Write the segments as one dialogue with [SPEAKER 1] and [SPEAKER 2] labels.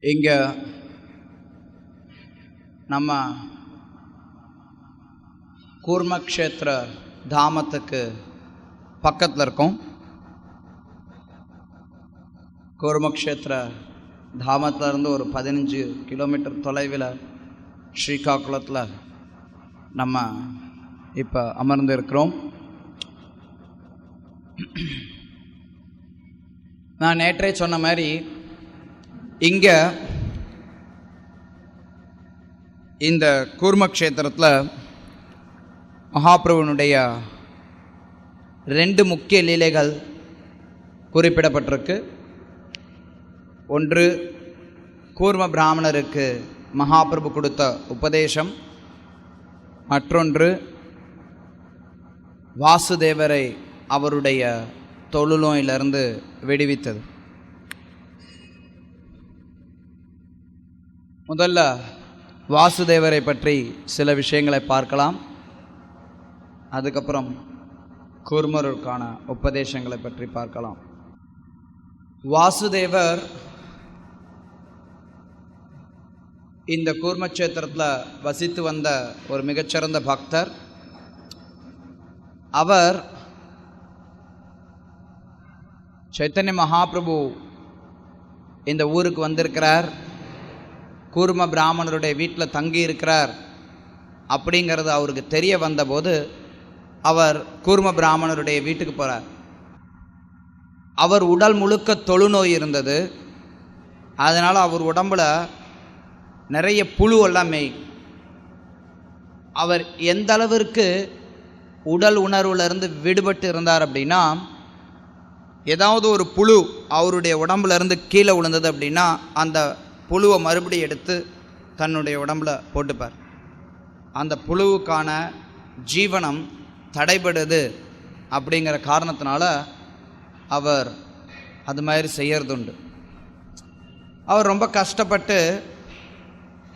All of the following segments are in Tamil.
[SPEAKER 1] இங்கே நம்ம கூர்மக்ஷேத்திர தாமத்துக்கு பக்கத்தில் இருக்கோம். கூர்மக்ஷேத்திர தாமத்திலேருந்து ஒரு 15 கிலோமீட்டர் தொலைவில் ஸ்ரீகாக்குளத்தில் நம்ம இப்போ அமர்ந்து இருக்கிறோம். நான் நேற்றே சொன்ன மாதிரி இங்கே இந்த கூர்மக்ஷேத்திரத்தில் மகாபிரபுனுடைய 2 முக்கிய லீலைகள் குறிப்பிடப்பட்டிருக்கு. ஒன்று, கூர்ம பிராமணருக்கு மகாபிரபு கொடுத்த உபதேசம். மற்றொன்று, வாசுதேவரை அவருடைய தொழுநோயிலிருந்து விடுவித்தது. முதல்ல வாசுதேவரை பற்றி சில விஷயங்களை பார்க்கலாம். அதுக்கப்புறம் கூர்மருக்கான உபதேசங்களை பற்றி பார்க்கலாம். வாசுதேவர் இந்த கூர்மக்ஷேத்திரத்தில் வசித்து வந்த ஒரு மிகச்சிறந்த பக்தர். அவர் சைத்தன்ய மகாபிரபு இந்த ஊருக்கு வந்திருக்கிறார், கூர்ம பிராமணருடைய வீட்டில் தங்கி இருக்கிறார் அப்படிங்கிறது அவருக்கு தெரிய வந்தபோது அவர் கூர்ம பிராமணருடைய வீட்டுக்கு போகிறார். அவர் உடல் முழுக்க தொழுநோய் இருந்தது. அதனால் அவர் உடம்பில் நிறைய புழுவெல்லாம் மேய். அவர் எந்த அளவிற்கு உடல் உணர்வுலேருந்து விடுபட்டு இருந்தார் அப்படின்னா, ஏதாவது ஒரு புழு அவருடைய உடம்புலேருந்து கீழே விழுந்தது அப்படின்னா அந்த புழுவை மறுபடியும் எடுத்து தன்னுடைய உடம்பில் போட்டுப்பார். அந்த புழுவுக்கான ஜீவனம் தடைபடுது அப்படிங்கிற காரணத்தினால அவர் அது மாதிரி செய்யறதுண்டு. அவர் ரொம்ப கஷ்டப்பட்டு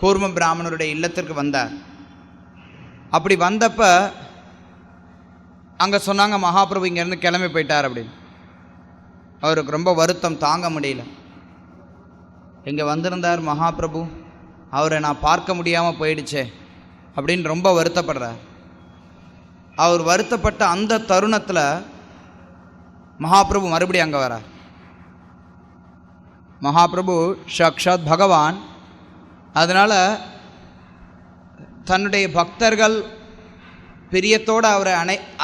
[SPEAKER 1] கூர்ம பிராமணருடைய இல்லத்திற்கு வந்தார். அப்படி வந்தப்போ அங்கே சொன்னாங்க, மகாபிரபு இங்கேருந்து கிளம்பி போயிட்டார் அப்படின்னு. அவருக்கு ரொம்ப வருத்தம் தாங்க முடியல. இங்கே வந்திருந்தார் மகாபிரபு, அவரை நான் பார்க்க முடியாமல் போயிடுச்சே அப்படின்னு ரொம்ப வருத்தப்படுறார். அவர் வருத்தப்பட்ட அந்த தருணத்தில் மகாபிரபு மறுபடியும் அங்கே வரார். மகாபிரபு சாக்ஷாத் பகவான். அதனால் தன்னுடைய பக்தர்கள் பிரியத்தோடு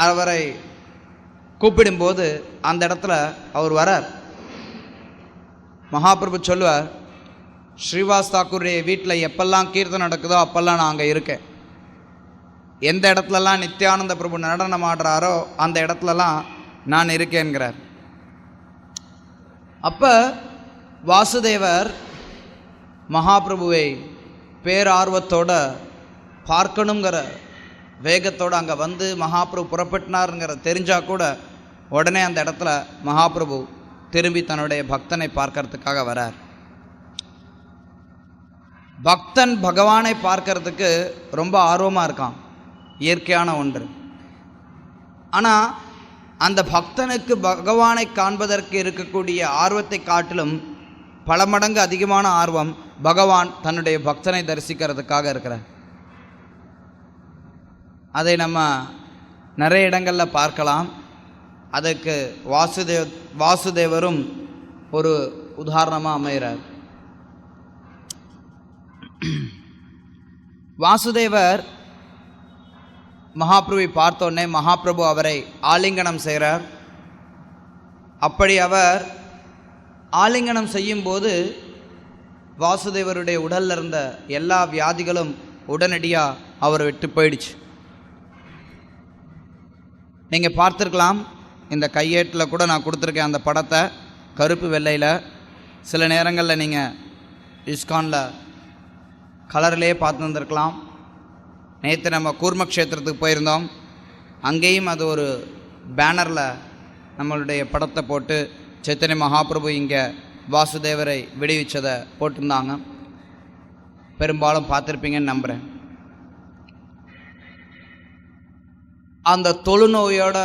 [SPEAKER 1] அவரை கூப்பிடும்போது அந்த இடத்துல அவர் வரார். மகாபிரபு சொல்லுவார், ஸ்ரீவாஸ் தாக்கூருடைய வீட்டில் எப்பெல்லாம் கீர்த்தனை நடக்குதோ அப்பெல்லாம் நான் அங்கே இருக்கேன். எந்த இடத்துலலாம் நித்யானந்த பிரபு நடனம் ஆடுறாரோ அந்த இடத்துலலாம் நான் இருக்கேன்கிறார். அப்போ வாசுதேவர் மகாபிரபுவை பேரார்வத்தோடு பார்க்கணுங்கிற வேகத்தோடு அங்கே வந்து மகாபிரபு புறப்பட்டினாருங்கிற தெரிஞ்சால் கூட உடனே அந்த இடத்துல மகாபிரபு திரும்பி தன்னுடைய பக்தனை பார்க்கறதுக்காக வரார். பக்தன் பகவானை பார்க்கறதுக்கு ரொம்ப ஆர்வமாக இருக்கான், இயற்கையான ஒன்று. ஆனால் அந்த பக்தனுக்கு பகவானை காண்பதற்கு இருக்கக்கூடிய ஆர்வத்தை காட்டிலும் பல மடங்கு அதிகமான ஆர்வம் பகவான் தன்னுடைய பக்தனை தரிசிக்கிறதுக்காக இருக்கிறார். அதை நம்ம நிறைய இடங்களில் பார்க்கலாம். அதுக்கு வாசுதேவரும் ஒரு உதாரணமாக அமைகிறார். வாசுதேவர் மகாபிரபுவை பார்த்தோன்னே மகாபிரபு அவரை ஆலிங்கனம் செய்கிறார். அப்படி அவர் ஆலிங்கனம் செய்யும்போது வாசுதேவருடைய உடலில் இருந்த எல்லா வியாதிகளும் உடனடியாக அவரை விட்டு போயிடுச்சு. நீங்கள் பார்த்துருக்கலாம், இந்த கையேட்டில் கூட நான் கொடுத்துருக்கேன் அந்த படத்தை, கருப்பு வெள்ளையில். சில நேரங்களில் நீங்கள் இஸ்கானில் கலர்லேயே பார்த்து வந்துருக்கலாம். நேற்று நம்ம கூர்மக்ஷேத்திரத்துக்கு போயிருந்தோம். அங்கேயும் அது ஒரு பேனரில் நம்மளுடைய படத்தை போட்டு சைத்தன்ய மகாபிரபு இங்கே வாசுதேவரை விடுவிச்சதை போட்டிருந்தாங்க. பெரும்பாலும் பார்த்துருப்பீங்கன்னு நம்புகிறேன். அந்த தொழுநோயோட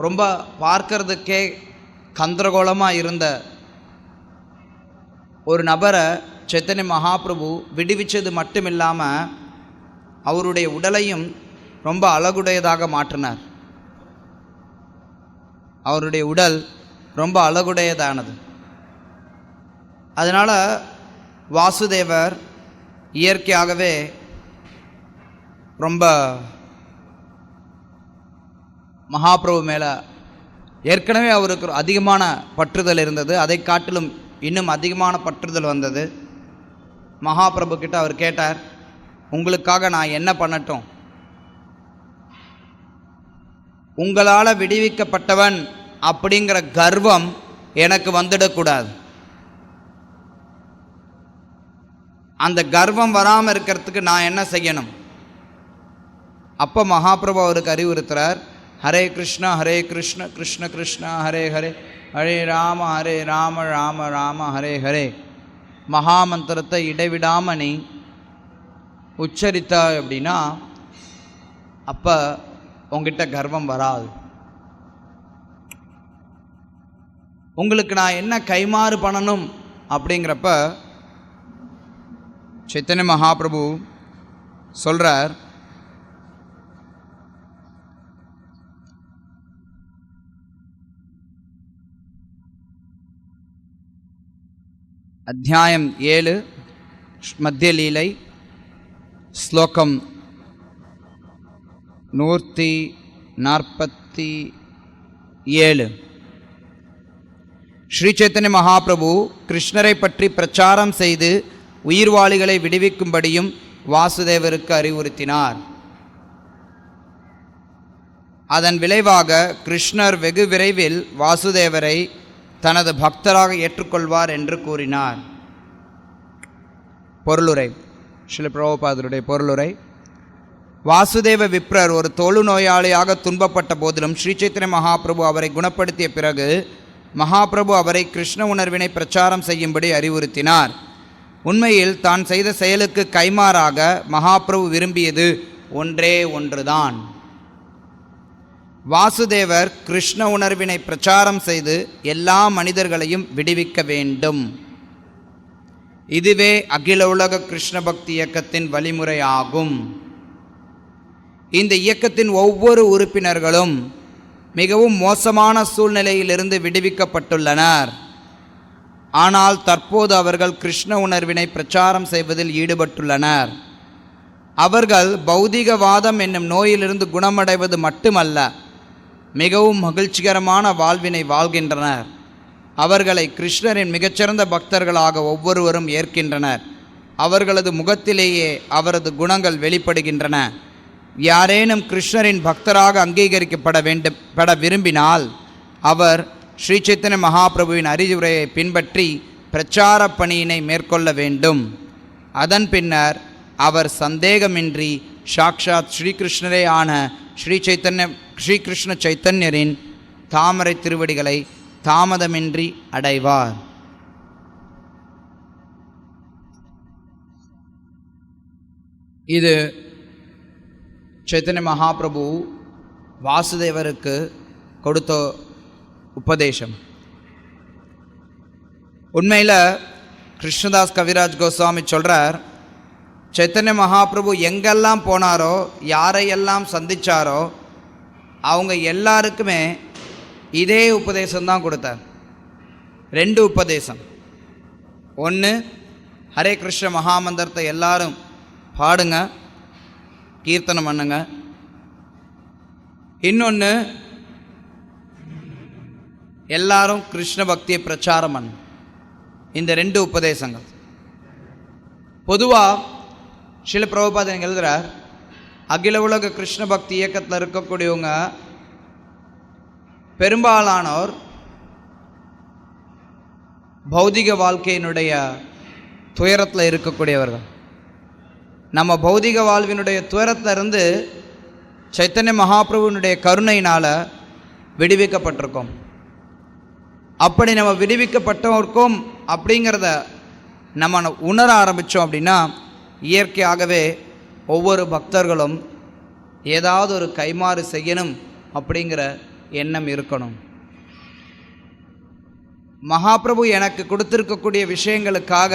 [SPEAKER 1] ரொம்ப பார்க்கறதுக்கே கந்தரகோலமாக இருந்த ஒரு நபரை சைத்தன்ய மகாபிரபு விடுவிச்சது மட்டும் இல்லாமல் அவருடைய உடலையும் ரொம்ப அழகுடையதாக மாற்றினார். அவருடைய உடல் ரொம்ப அழகுடையதானது. அதனால் வாசுதேவர் இயற்கையாகவே ரொம்ப மகாபிரபு மேலே ஏற்கனவே அவருக்கு அதிகமான பற்றுதல் இருந்தது. அதை காட்டிலும் இன்னும் அதிகமான பற்றுதல் வந்தது. மகாபிரபு கிட்ட அவர் கேட்டார், உங்களுக்காக நான் என்ன பண்ணட்டும்? உங்களால் விடுவிக்கப்பட்டவன் அப்படிங்கிற கர்வம் எனக்கு வந்துடக்கூடாது. அந்த கர்வம் வராமல் இருக்கிறதுக்கு நான் என்ன செய்யணும்? அப்போ மகாபிரபு அவருக்கு அறிவுறுத்துறார், ஹரே கிருஷ்ணா கிருஷ்ண கிருஷ்ணா ஹரே ஹரே, ஹரே ராம ராம ராம ஹரே ஹரே. மகாமந்திரத்தை இடைவிடாம நீ உச்சரித்தா அப்படின்னா அப்போ உங்ககிட்ட கர்வம் வராது. உங்களுக்கு நான் என்ன கைமாறு பண்ணணும் அப்படிங்கிறப்ப சைத்தன்ய மகாபிரபு சொல்கிறார், அத்தியாயம் 7 மத்திய லீலை ஸ்லோகம் 147. ஸ்ரீ சைத்தன்ய மகாபிரபு கிருஷ்ணரை பற்றி பிரச்சாரம் செய்து உயிர்வாளிகளை விடுவிக்கும்படியும் வாசுதேவருக்கு அறிவுறுத்தினார். அதன் விளைவாக கிருஷ்ணர் வெகு விரைவில் வாசுதேவரை தனது பக்தராக ஏற்றுக்கொள்வார் என்று கூறினார். பொருளுரை. ஸ்ரீல பிரபுபாதருடைய பொருளுரை. வாசுதேவ விப்ரர் ஒரு தொழுநோயாளியாக துன்பப்பட்ட போதிலும் ஸ்ரீ சைத்தன்ய மகாபிரபு அவரை குணப்படுத்திய பிறகு மகாபிரபு அவரை கிருஷ்ண உணர்வினை பிரச்சாரம் செய்யும்படி அறிவுறுத்தினார். உண்மையில் தான் செய்த செயலுக்கு கைமாறாக மகாபிரபு விரும்பியது ஒன்றே ஒன்றுதான். வாசுதேவர் கிருஷ்ண உணர்வினை பிரச்சாரம் செய்து எல்லா மனிதர்களையும் விடுவிக்க வேண்டும். இதுவே அகில உலக கிருஷ்ண பக்தி இயக்கத்தின் வழிமுறை ஆகும். இந்த இயக்கத்தின் ஒவ்வொரு உறுப்பினர்களும் மிகவும் மோசமான சூழ்நிலையிலிருந்து விடுவிக்கப்பட்டுள்ளனர். ஆனால் தற்போது அவர்கள் கிருஷ்ண உணர்வினை பிரச்சாரம் செய்வதில் ஈடுபட்டுள்ளனர். அவர்கள் பௌதிகவாதம் என்னும் நோயிலிருந்து குணமடைவது மட்டுமல்ல, மிகவும் மகிழ்ச்சிகரமான வாழ்வினை வாழ்கின்றனர். அவர்களை கிருஷ்ணரின் மிகச்சிறந்த பக்தர்களாக ஒவ்வொருவரும் ஏற்கின்றனர். அவர்களது முகத்திலேயே அவரது குணங்கள் வெளிப்படுகின்றன. யாரேனும் கிருஷ்ணரின் பக்தராக அங்கீகரிக்கப்பட விரும்பினால் அவர் ஸ்ரீ சைத்தன்ய மகாபிரபுவின் அறிவுரையை பின்பற்றி பிரச்சார பணியினை மேற்கொள்ள வேண்டும். அதன் பின்னர் அவர் சந்தேகமின்றி சாக்ஷாத் ஸ்ரீகிருஷ்ணரே ஆன ஸ்ரீகிருஷ்ண சைத்தன்யரின் தாமரை திருவடிகளை தாமதமின்றி அடைவார். இது சைத்தன்ய மகாபிரபு வாசுதேவருக்கு கொடுத்த உபதேசம். உண்மையில் கிருஷ்ணதாஸ் கவிராஜ் கோஸ்வாமி சொல்கிறார், சைத்தன்ய மகாபிரபு எங்கெல்லாம் போனாரோ, யாரையெல்லாம் சந்தித்தாரோ, அவங்க எல்லாருக்குமே இதே உபதேசம்தான் கொடுத்தார். 2 உபதேசம். ஒன்று, ஹரே கிருஷ்ண மகாமந்திரத்தை எல்லாரும் பாடுங்க, கீர்த்தனம் பண்ணுங்க. இன்னொன்று, எல்லாரும் கிருஷ்ண பக்தியை பிரச்சாரம் பண்ணு. இந்த 2 உபதேசங்கள். பொதுவாக ஸ்ரீல பிரபுபாதன் எழுதுகிறார், அகில உலக கிருஷ்ண பக்தி இயக்கத்தில் இருக்கக்கூடியவங்க பெரும்பாலானோர் பௌதிக வாழ்க்கையினுடைய துயரத்தில் இருக்கக்கூடியவர்கள். நம்ம பௌதிக வாழ்வினுடைய துயரத்திலிருந்து சைத்தன்ய மகாபிரபுவினுடைய கருணையினால் விடுவிக்கப்பட்டிருக்கோம். அப்படி நம்ம விடுவிக்கப்பட்டிருக்கோம் அப்படிங்கிறத நம்ம உணர ஆரம்பித்தோம் அப்படின்னா இயற்கையாகவே ஒவ்வொரு பக்தர்களும் ஏதாவது ஒரு கைமாறு செய்யணும் அப்படிங்கிற எண்ணம் இருக்கணும். மகாபிரபு எனக்கு கொடுத்திருக்கக்கூடிய விஷயங்களுக்காக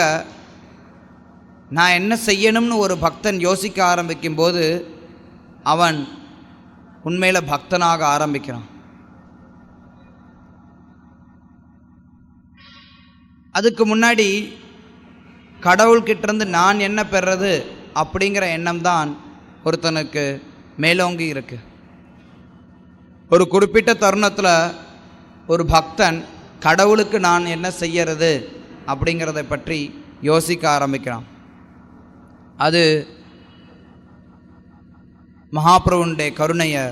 [SPEAKER 1] நான் என்ன செய்யணும்னு ஒரு பக்தன் யோசிக்க ஆரம்பிக்கும்போது அவன் உண்மையில் பக்தனாக ஆரம்பிக்கிறான். அதுக்கு முன்னாடி கடவுள்கிட்டேருந்து நான் என்ன பெறுறது அப்படிங்கிற எண்ணம் தான் ஒருத்தனுக்கு மேலோங்கி இருக்கு. ஒரு குறிப்பிட்ட தருணத்தில் ஒரு பக்தன் கடவுளுக்கு நான் என்ன செய்யறது அப்படிங்கிறத பற்றி யோசிக்க ஆரம்பிக்கிறான். அது மகாபிரபுடைய கருணையை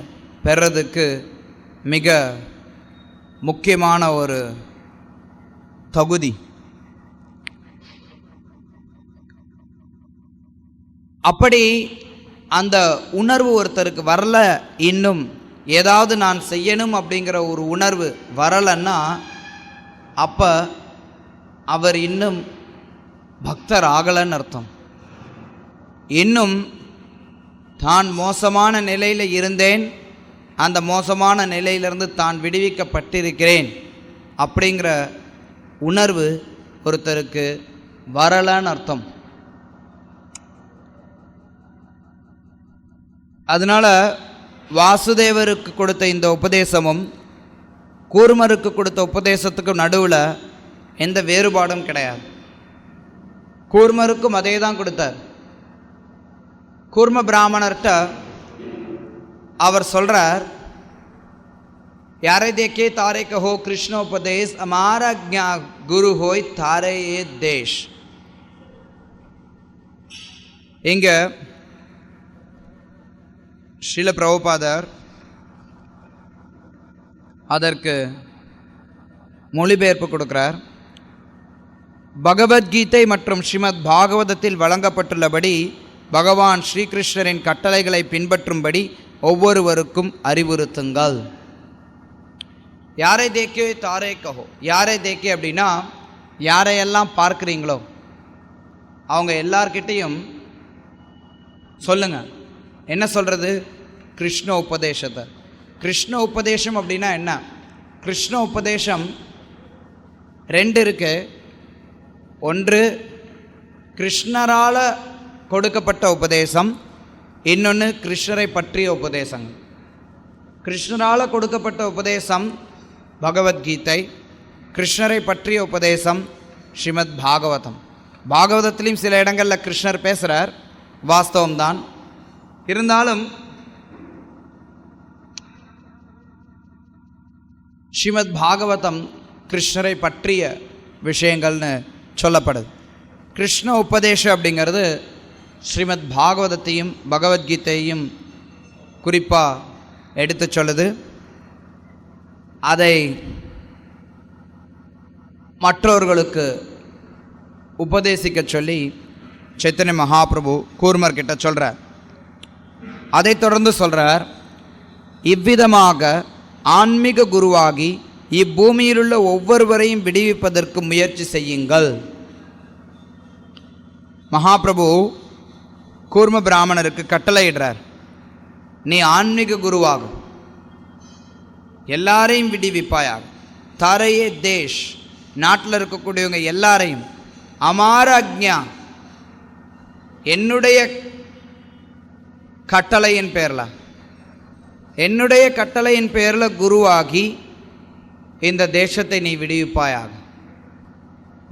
[SPEAKER 1] பெறதுக்கு மிக முக்கியமான ஒரு தகுதி. அப்படி அந்த உணர்வு ஒருத்தருக்கு வரல, இன்னும் ஏதாவது நான் செய்யணும் அப்படிங்கிற ஒரு உணர்வு வரலைன்னா அப்போ அவர் இன்னும் பக்தர் ஆகலைன்னு அர்த்தம். இன்னும் தான் மோசமான நிலையில் இருந்தேன், அந்த மோசமான நிலையிலிருந்து தான் விடுவிக்கப்பட்டிருக்கிறேன் அப்படிங்கிற உணர்வு ஒருத்தருக்கு வரலைன்னு அர்த்தம். அதனால் வாசுதேவருக்கு கொடுத்த இந்த உபதேசமும் கூர்மருக்கு கொடுத்த உபதேசத்துக்கும் நடுவில் எந்த வேறுபாடும் கிடையாது. கூர்மருக்கும் அதே தான் கொடுத்தார். கூர்ம பிராமணர்கிட்ட அவர் சொல்கிறார், யாரை தேக்கே தாரே கஹோ கிருஷ்ணோபதேஷ் அமார அக்ஞா குரு ஹோய் தாரே ஏ தேஷ். இங்கே ஸ்ரீல பிரபுபாதர் அதற்கு மொழிபெயர்ப்பு கொடுக்கிறார். பகவத்கீதை மற்றும் ஸ்ரீமத் பாகவதத்தில் வழங்கப்பட்டுள்ளபடி பகவான் ஸ்ரீகிருஷ்ணரின் கட்டளைகளை பின்பற்றும்படி ஒவ்வொருவருக்கும் அறிவுறுத்துங்கள். யாரை தேக்கே தாரே கஹோ. யாரை தேக்கே அப்படின்னா யாரையெல்லாம் பார்க்குறீங்களோ அவங்க எல்லார்கிட்டையும் சொல்லுங்கள். என்ன சொல்கிறது? கிருஷ்ண உபதேசத்தை. கிருஷ்ண உபதேசம் அப்படின்னா என்ன? கிருஷ்ண உபதேசம் ரெண்டு இருக்கு. ஒன்று கிருஷ்ணரால் கொடுக்கப்பட்ட உபதேசம், இன்னொன்று கிருஷ்ணரை பற்றிய உபதேசங்கள். கிருஷ்ணரால் கொடுக்கப்பட்ட உபதேசம் பகவத்கீதை, கிருஷ்ணரை பற்றிய உபதேசம் ஸ்ரீமத் பாகவதம். பாகவதத்திலையும் சில இடங்களில் கிருஷ்ணர் பேசுகிறார், வாஸ்தவம்தான். இருந்தாலும் ஸ்ரீமத் பாகவதம் கிருஷ்ணரை பற்றிய விஷயங்கள்னு சொல்லப்படுது. கிருஷ்ண உபதேசம் அப்படிங்கிறது ஸ்ரீமத் பாகவதத்தையும் பகவத்கீதையும் குறிப்பாக எடுத்து சொல்லுது. அதை மற்றவர்களுக்கு உபதேசிக்க சொல்லி சைத்தன்ய மகாபிரபு கூர்மர்கிட்ட சொல்கிறார். அதை தொடர்ந்து சொல்கிறார், இவ்விதமாக ஆன்மீக குருவாகி இப்பூமியிலுள்ள ஒவ்வொருவரையும் விடுவிப்பதற்கு முயற்சி செய்யுங்கள். மகாபிரபு கூர்ம பிராமணருக்கு கட்டளையிடுறார், நீ ஆன்மீக குருவாகும், எல்லாரையும் விடுவிப்பாயாக. தாரையே தேஷ், நாட்டில் இருக்கக்கூடியவங்க எல்லாரையும். அமார அக்ஞா, என்னுடைய கட்டளையின் பேரில், என்னுடைய கட்டளையின் பேரில் குருவாகி இந்த தேசத்தை நீ விடுவிப்பாயாக.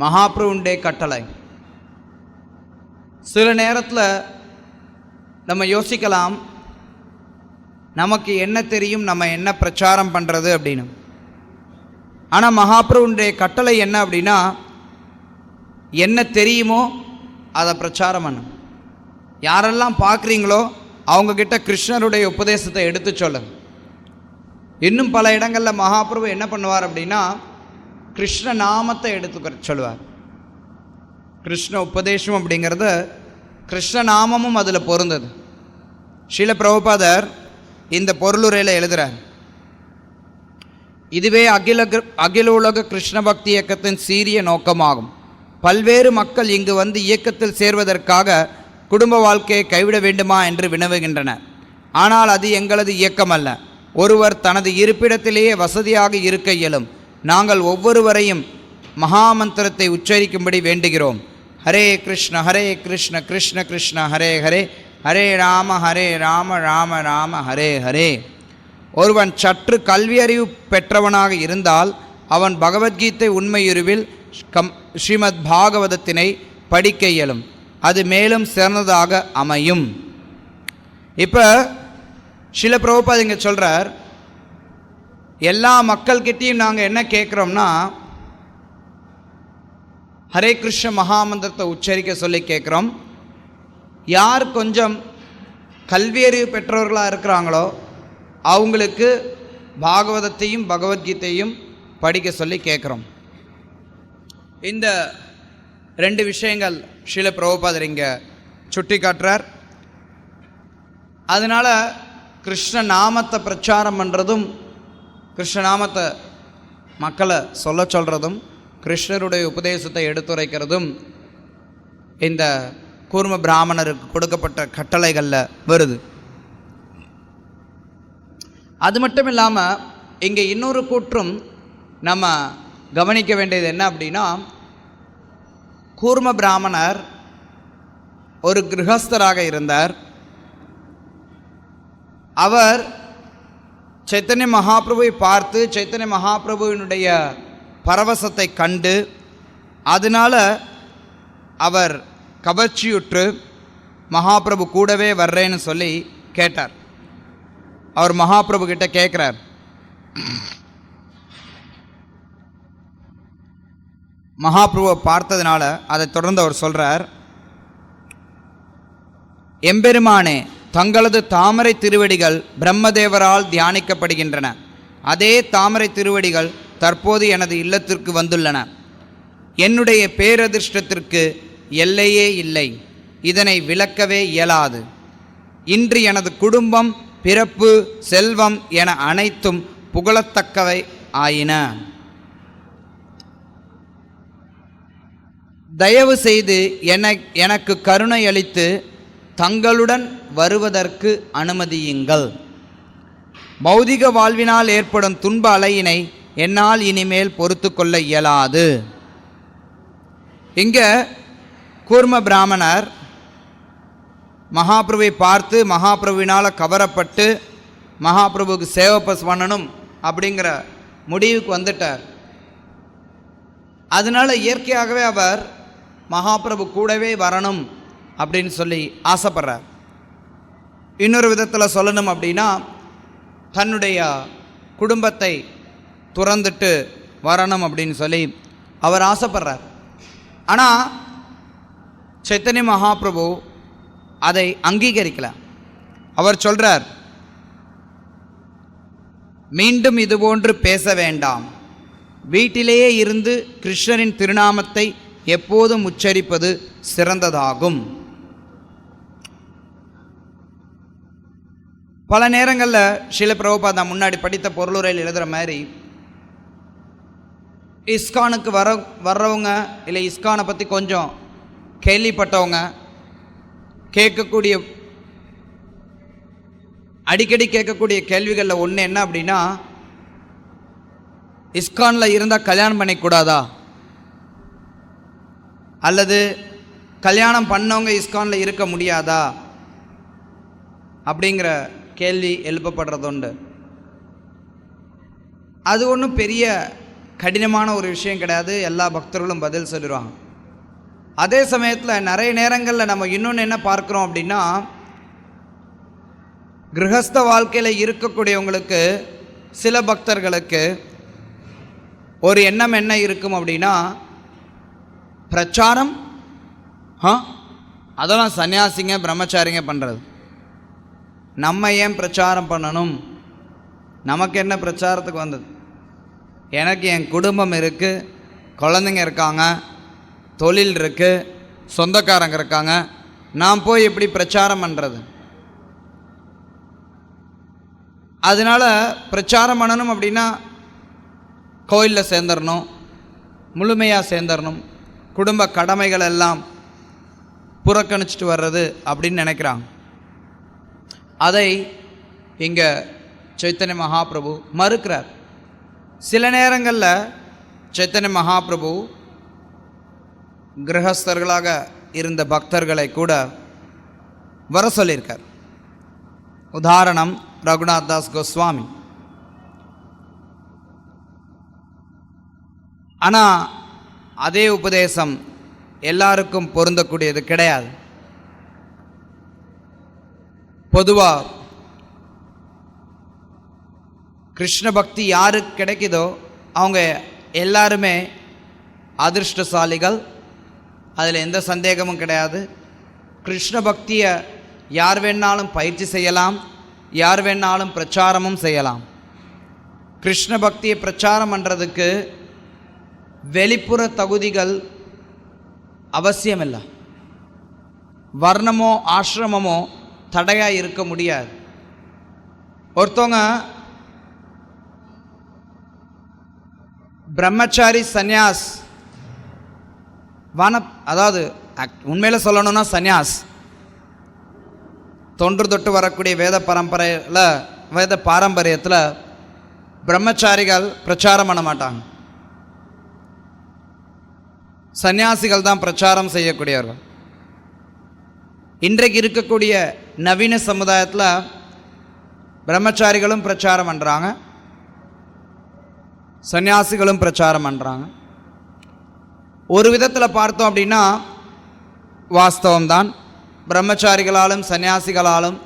[SPEAKER 1] மகாபிரபுடைய கட்டளை. சில நேரத்தில் நம்ம யோசிக்கலாம், நமக்கு என்ன தெரியும், நம்ம என்ன பிரச்சாரம் பண்ணுறது அப்படின்னு. ஆனால் மகாபிரபுடைய கட்டளை என்ன அப்படின்னா, என்ன தெரியுமோ அதை பிரச்சாரம் பண்ண. யாரெல்லாம் பார்க்குறீங்களோ அவங்கக்கிட்ட கிருஷ்ணருடைய உபதேசத்தை எடுத்து சொல்லுங்க. இன்னும் பல இடங்களில் மகாபிரபு என்ன பண்ணுவார் அப்படின்னா, கிருஷ்ண நாமத்தை எடுத்து சொல்லுவார். கிருஷ்ண உபதேசம் அப்படிங்கிறது கிருஷ்ண நாமமும் அதில் பொருந்தது. ஸ்ரீல பிரபுபாதர் இந்த பொருளுரையில் எழுதுகிறார், இதுவே அகில உலக கிருஷ்ண பக்தி இயக்கத்தின் சீரிய நோக்கமாகும். பல்வேறு மக்கள் இங்கு வந்து இயக்கத்தில் சேர்வதற்காக குடும்ப வாழ்க்கையை கைவிட வேண்டுமா என்று வினவுகின்றனர். ஆனால் அது எங்களது இயக்கம் அல்ல. ஒருவர் தனது இருப்பிடத்திலேயே வசதியாக இருக்க இயலும். நாங்கள் ஒவ்வொருவரையும் மகாமந்திரத்தை உச்சரிக்கும்படி வேண்டுகிறோம். ஹரே கிருஷ்ண கிருஷ்ண கிருஷ்ண ஹரே ஹரே, ஹரே ராம ராம ராம ஹரே ஹரே. ஒருவன் சற்று கல்வியறிவு பெற்றவனாக இருந்தால் அவன் பகவத்கீதை உண்மையுருவில் ஸ்ரீமத் பாகவதத்தினை படிக்க இயலும். அது மேலும் சிறந்ததாக அமையும். இப்போ ஸ்ரீல பிரபுபாத் இங்கே சொல்கிறார், எல்லா மக்கள்கிட்டையும் நாங்கள் என்ன கேட்குறோம்னா, ஹரே கிருஷ்ண மகாமந்திரத்தை உச்சரிக்க சொல்லி கேட்குறோம். யார் கொஞ்சம் கல்வியறிவு பெற்றவர்களாக இருக்கிறாங்களோ அவங்களுக்கு பாகவதத்தையும் பகவத்கீதையும் படிக்க சொல்லி கேட்குறோம். இந்த 2 விஷயங்கள் ஸ்ரீல பிரபுபாதர் இங்கே சுட்டி காட்டுறார். அதனால் கிருஷ்ண நாமத்தை பிரச்சாரம் பண்ணுறதும், கிருஷ்ண நாமத்தை மக்களை சொல்ல சொல்கிறதும், கிருஷ்ணருடைய உபதேசத்தை எடுத்துரைக்கிறதும் இந்த கூர்ம பிராமணருக்கு கொடுக்கப்பட்ட கட்டளைகளில் வருது. அது மட்டும் இல்லாமல் இங்கே இன்னொரு கூற்றும் நம்ம கவனிக்க வேண்டியது என்ன அப்படின்னா, கூர்ம பிராமணர் ஒரு கிரகஸ்தராக இருந்தார். அவர் சைத்தன்ய மகாபிரபுவை பார்த்து சைத்தன்ய மகாபிரபுவினுடைய பரவசத்தை கண்டு அதனால் அவர் கவர்ச்சியுற்று மகாபிரபு கூடவே வர்றேன்னு சொல்லி கேட்டார். அவர் மகாபிரபு கிட்ட கேட்குறார், மகாபிரபுவை பார்த்ததுனால அதை தொடர்ந்து அவர் சொல்கிறார், எம்பெருமானே, தங்களது தாமரை திருவடிகள் பிரம்மதேவரால் தியானிக்கப்படுகின்றன. அதே தாமரை திருவடிகள் தற்போது எனது இல்லத்திற்கு வந்துள்ளன. என்னுடைய பேரதிர்ஷ்டத்திற்கு எல்லையே இல்லை. இதனை விளக்கவே இயலாது. இன்று எனது குடும்பம், பிறப்பு, செல்வம் என அனைத்தும் புகழத்தக்கவை ஆயின. தயவு செய்து எனக்கு கருணை அளித்து தங்களுடன் வருவதற்கு அனுமதியுங்கள். பௌதிக வாழ்வினால் ஏற்படும் துன்ப அலையினை என்னால் இனிமேல் பொறுத்து கொள்ள இயலாது. இங்கே கூர்ம பிராமணர் மகாபிரபுவை பார்த்து மகாபிரபுவினால் கவரப்பட்டு மகாபிரபுவுக்கு சேவை பண்ணணும் அப்படிங்கிற முடிவுக்கு வந்துட்டார். அதனால் இயற்கையாகவே அவர் மகாபிரபு கூடவே வரணும் அப்படின்னு சொல்லி ஆசைப்படுறார். இன்னொரு விதத்தில் சொல்லணும் அப்படின்னா, தன்னுடைய குடும்பத்தை துறந்துட்டு வரணும் அப்படின்னு சொல்லி அவர் ஆசைப்படுறார். ஆனால் சைத்தன்ய மகாபிரபு அதை அங்கீகரிக்கல. அவர் சொல்கிறார், மீண்டும் இதுபோன்று பேச வேண்டாம். வீட்டிலேயே இருந்து கிருஷ்ணரின் திருநாமத்தை எப்போதும் உச்சரிப்பது சிறந்ததாகும். பல நேரங்களில் ஸ்ரீல பிரபுபாதா முன்னாடி படித்த பொருளுரையில் எழுதுகிற மாதிரி, இஸ்கானுக்கு வர்றவங்க இல்லை இஸ்கானை பற்றி கொஞ்சம் கேள்விப்பட்டவங்க அடிக்கடி கேட்கக்கூடிய கேள்விகளில் ஒன்று என்ன அப்படின்னா, இஸ்கானில் இருந்தால் கல்யாணம் பண்ணிக்கூடாதா, அல்லது கல்யாணம் பண்ணவங்க இஸ்கானில் இருக்க முடியாதா அப்படிங்கிற கேள்வி எழுப்பப்படுறதுண்டு. அது ஒன்றும் பெரிய கடினமான ஒரு விஷயம் கிடையாது. எல்லா பக்தர்களும் பதில் சொல்லிடுவாங்க. அதே சமயத்தில் நிறைய நேரங்களில் நம்ம இன்னொன்று என்ன பார்க்குறோம் அப்படின்னா, கிரகஸ்த வாழ்க்கையில் இருக்கக்கூடியவங்களுக்கு, சில பக்தர்களுக்கு ஒரு எண்ணம் என்ன இருக்கும் அப்படின்னா, பிரச்சாரம் அதெல்லாம் சன்னியாசிங்க பிரம்மச்சாரிங்க பண்ணுறது, நம்ம ஏன் பிரச்சாரம் பண்ணணும், நமக்கு என்ன பிரச்சாரத்துக்கு வந்தது, எனக்கு என் குடும்பம் இருக்குது, குழந்தைங்க இருக்காங்க, தொழில் இருக்குது, சொந்தக்காரங்க இருக்காங்க, நான் போய் எப்படி பிரச்சாரம் பண்ணுறது. அதனால் பிரச்சாரம் பண்ணணும் அப்படின்னா கோயிலில் சேர்ந்துடணும், முழுமையாக சேர்ந்துடணும், குடும்ப கடமைகள் எல்லாம் புறக்கணிச்சிட்டு வர்றது அப்படின்னு நினைக்கிறாங்க. அதை இங்கே சைத்தன்ய மகாபிரபு மறுக்கிறார். சில நேரங்களில் சைத்தன்ய மகாபிரபு கிரகஸ்தர்களாக இருந்த பக்தர்களை கூட வர சொல்லியிருக்கார். உதாரணம் ரகுநாத் தாஸ் கோஸ்வாமி. ஆனால் அதே உபதேசம் எல்லாருக்கும் பொருந்தக்கூடியது கிடையாது. பொதுவாக கிருஷ்ண பக்தி யாருக்கு கிடைக்குதோ அவங்க எல்லாருமே அதிர்ஷ்டசாலிகள். அதில் எந்த சந்தேகமும் கிடையாது. கிருஷ்ண பக்தியை யார் வேணாலும் பயிற்சி செய்யலாம், யார் வேணாலும் பிரச்சாரமும் செய்யலாம். கிருஷ்ண பக்தியை பிரச்சாரம் பண்ணுறதுக்கு வெளிப்புற தகுதிகள் அவசியமில்லை. வர்ணமோ ஆசிரமமோ தடையாக இருக்க முடியாது. ஒருத்தவங்க பிரம்மச்சாரி சந்நியாஸ் அதாவது உண்மையில் சொல்லணும்னா சந்நியாஸ் தொன்று தொட்டு வரக்கூடிய வேத பாரம்பரியத்தில் பிரம்மச்சாரிகள் பிரச்சாரம் பண்ண மாட்டாங்க. சந்நியாசிகள் தான் பிரச்சாரம் செய்யக்கூடியவர்கள். இன்றைக்கு இருக்கக்கூடிய நவீன சமுதாயத்தில் பிரம்மச்சாரிகளும் பிரச்சாரம் பண்ணுறாங்க, சந்நியாசிகளும் பிரச்சாரம் பண்ணுறாங்க. ஒரு விதத்தில் பார்த்தோம் அப்படின்னா வாஸ்தவம்தான். பிரம்மச்சாரிகளாலும் சந்நியாசிகளாலும்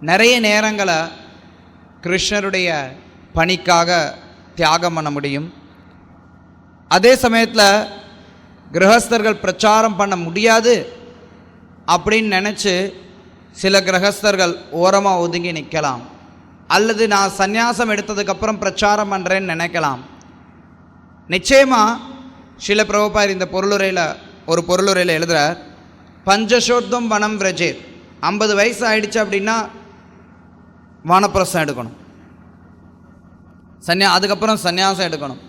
[SPEAKER 1] நிறைய நேரங்களை கிருஷ்ணருடைய பணிக்காக தியாகம் பண்ண முடியும். அதே சமயத்தில் கிரகஸ்தர்கள் பிரச்சாரம் பண்ண முடியாது அப்படின்னு நினச்சி சில கிரகஸ்தர்கள் ஓரமாக ஒதுங்கி நிற்கலாம். அல்லது நான் சந்நியாசம் எடுத்ததுக்கப்புறம் பிரச்சாரம் பண்ணுறேன்னு நினைக்கலாம். நிச்சயமாக ஸ்ரீல பிரபுபாதர் இந்த ஒரு பொருளுரையில் எழுதுகிறார், பஞ்சசோர்தம் வனம் விரஜேத். 50 வயசு ஆயிடுச்சு அப்படின்னா வானப்பிரஸ்தம் எடுக்கணும், அதுக்கப்புறம் சந்நியாசம் எடுக்கணும்.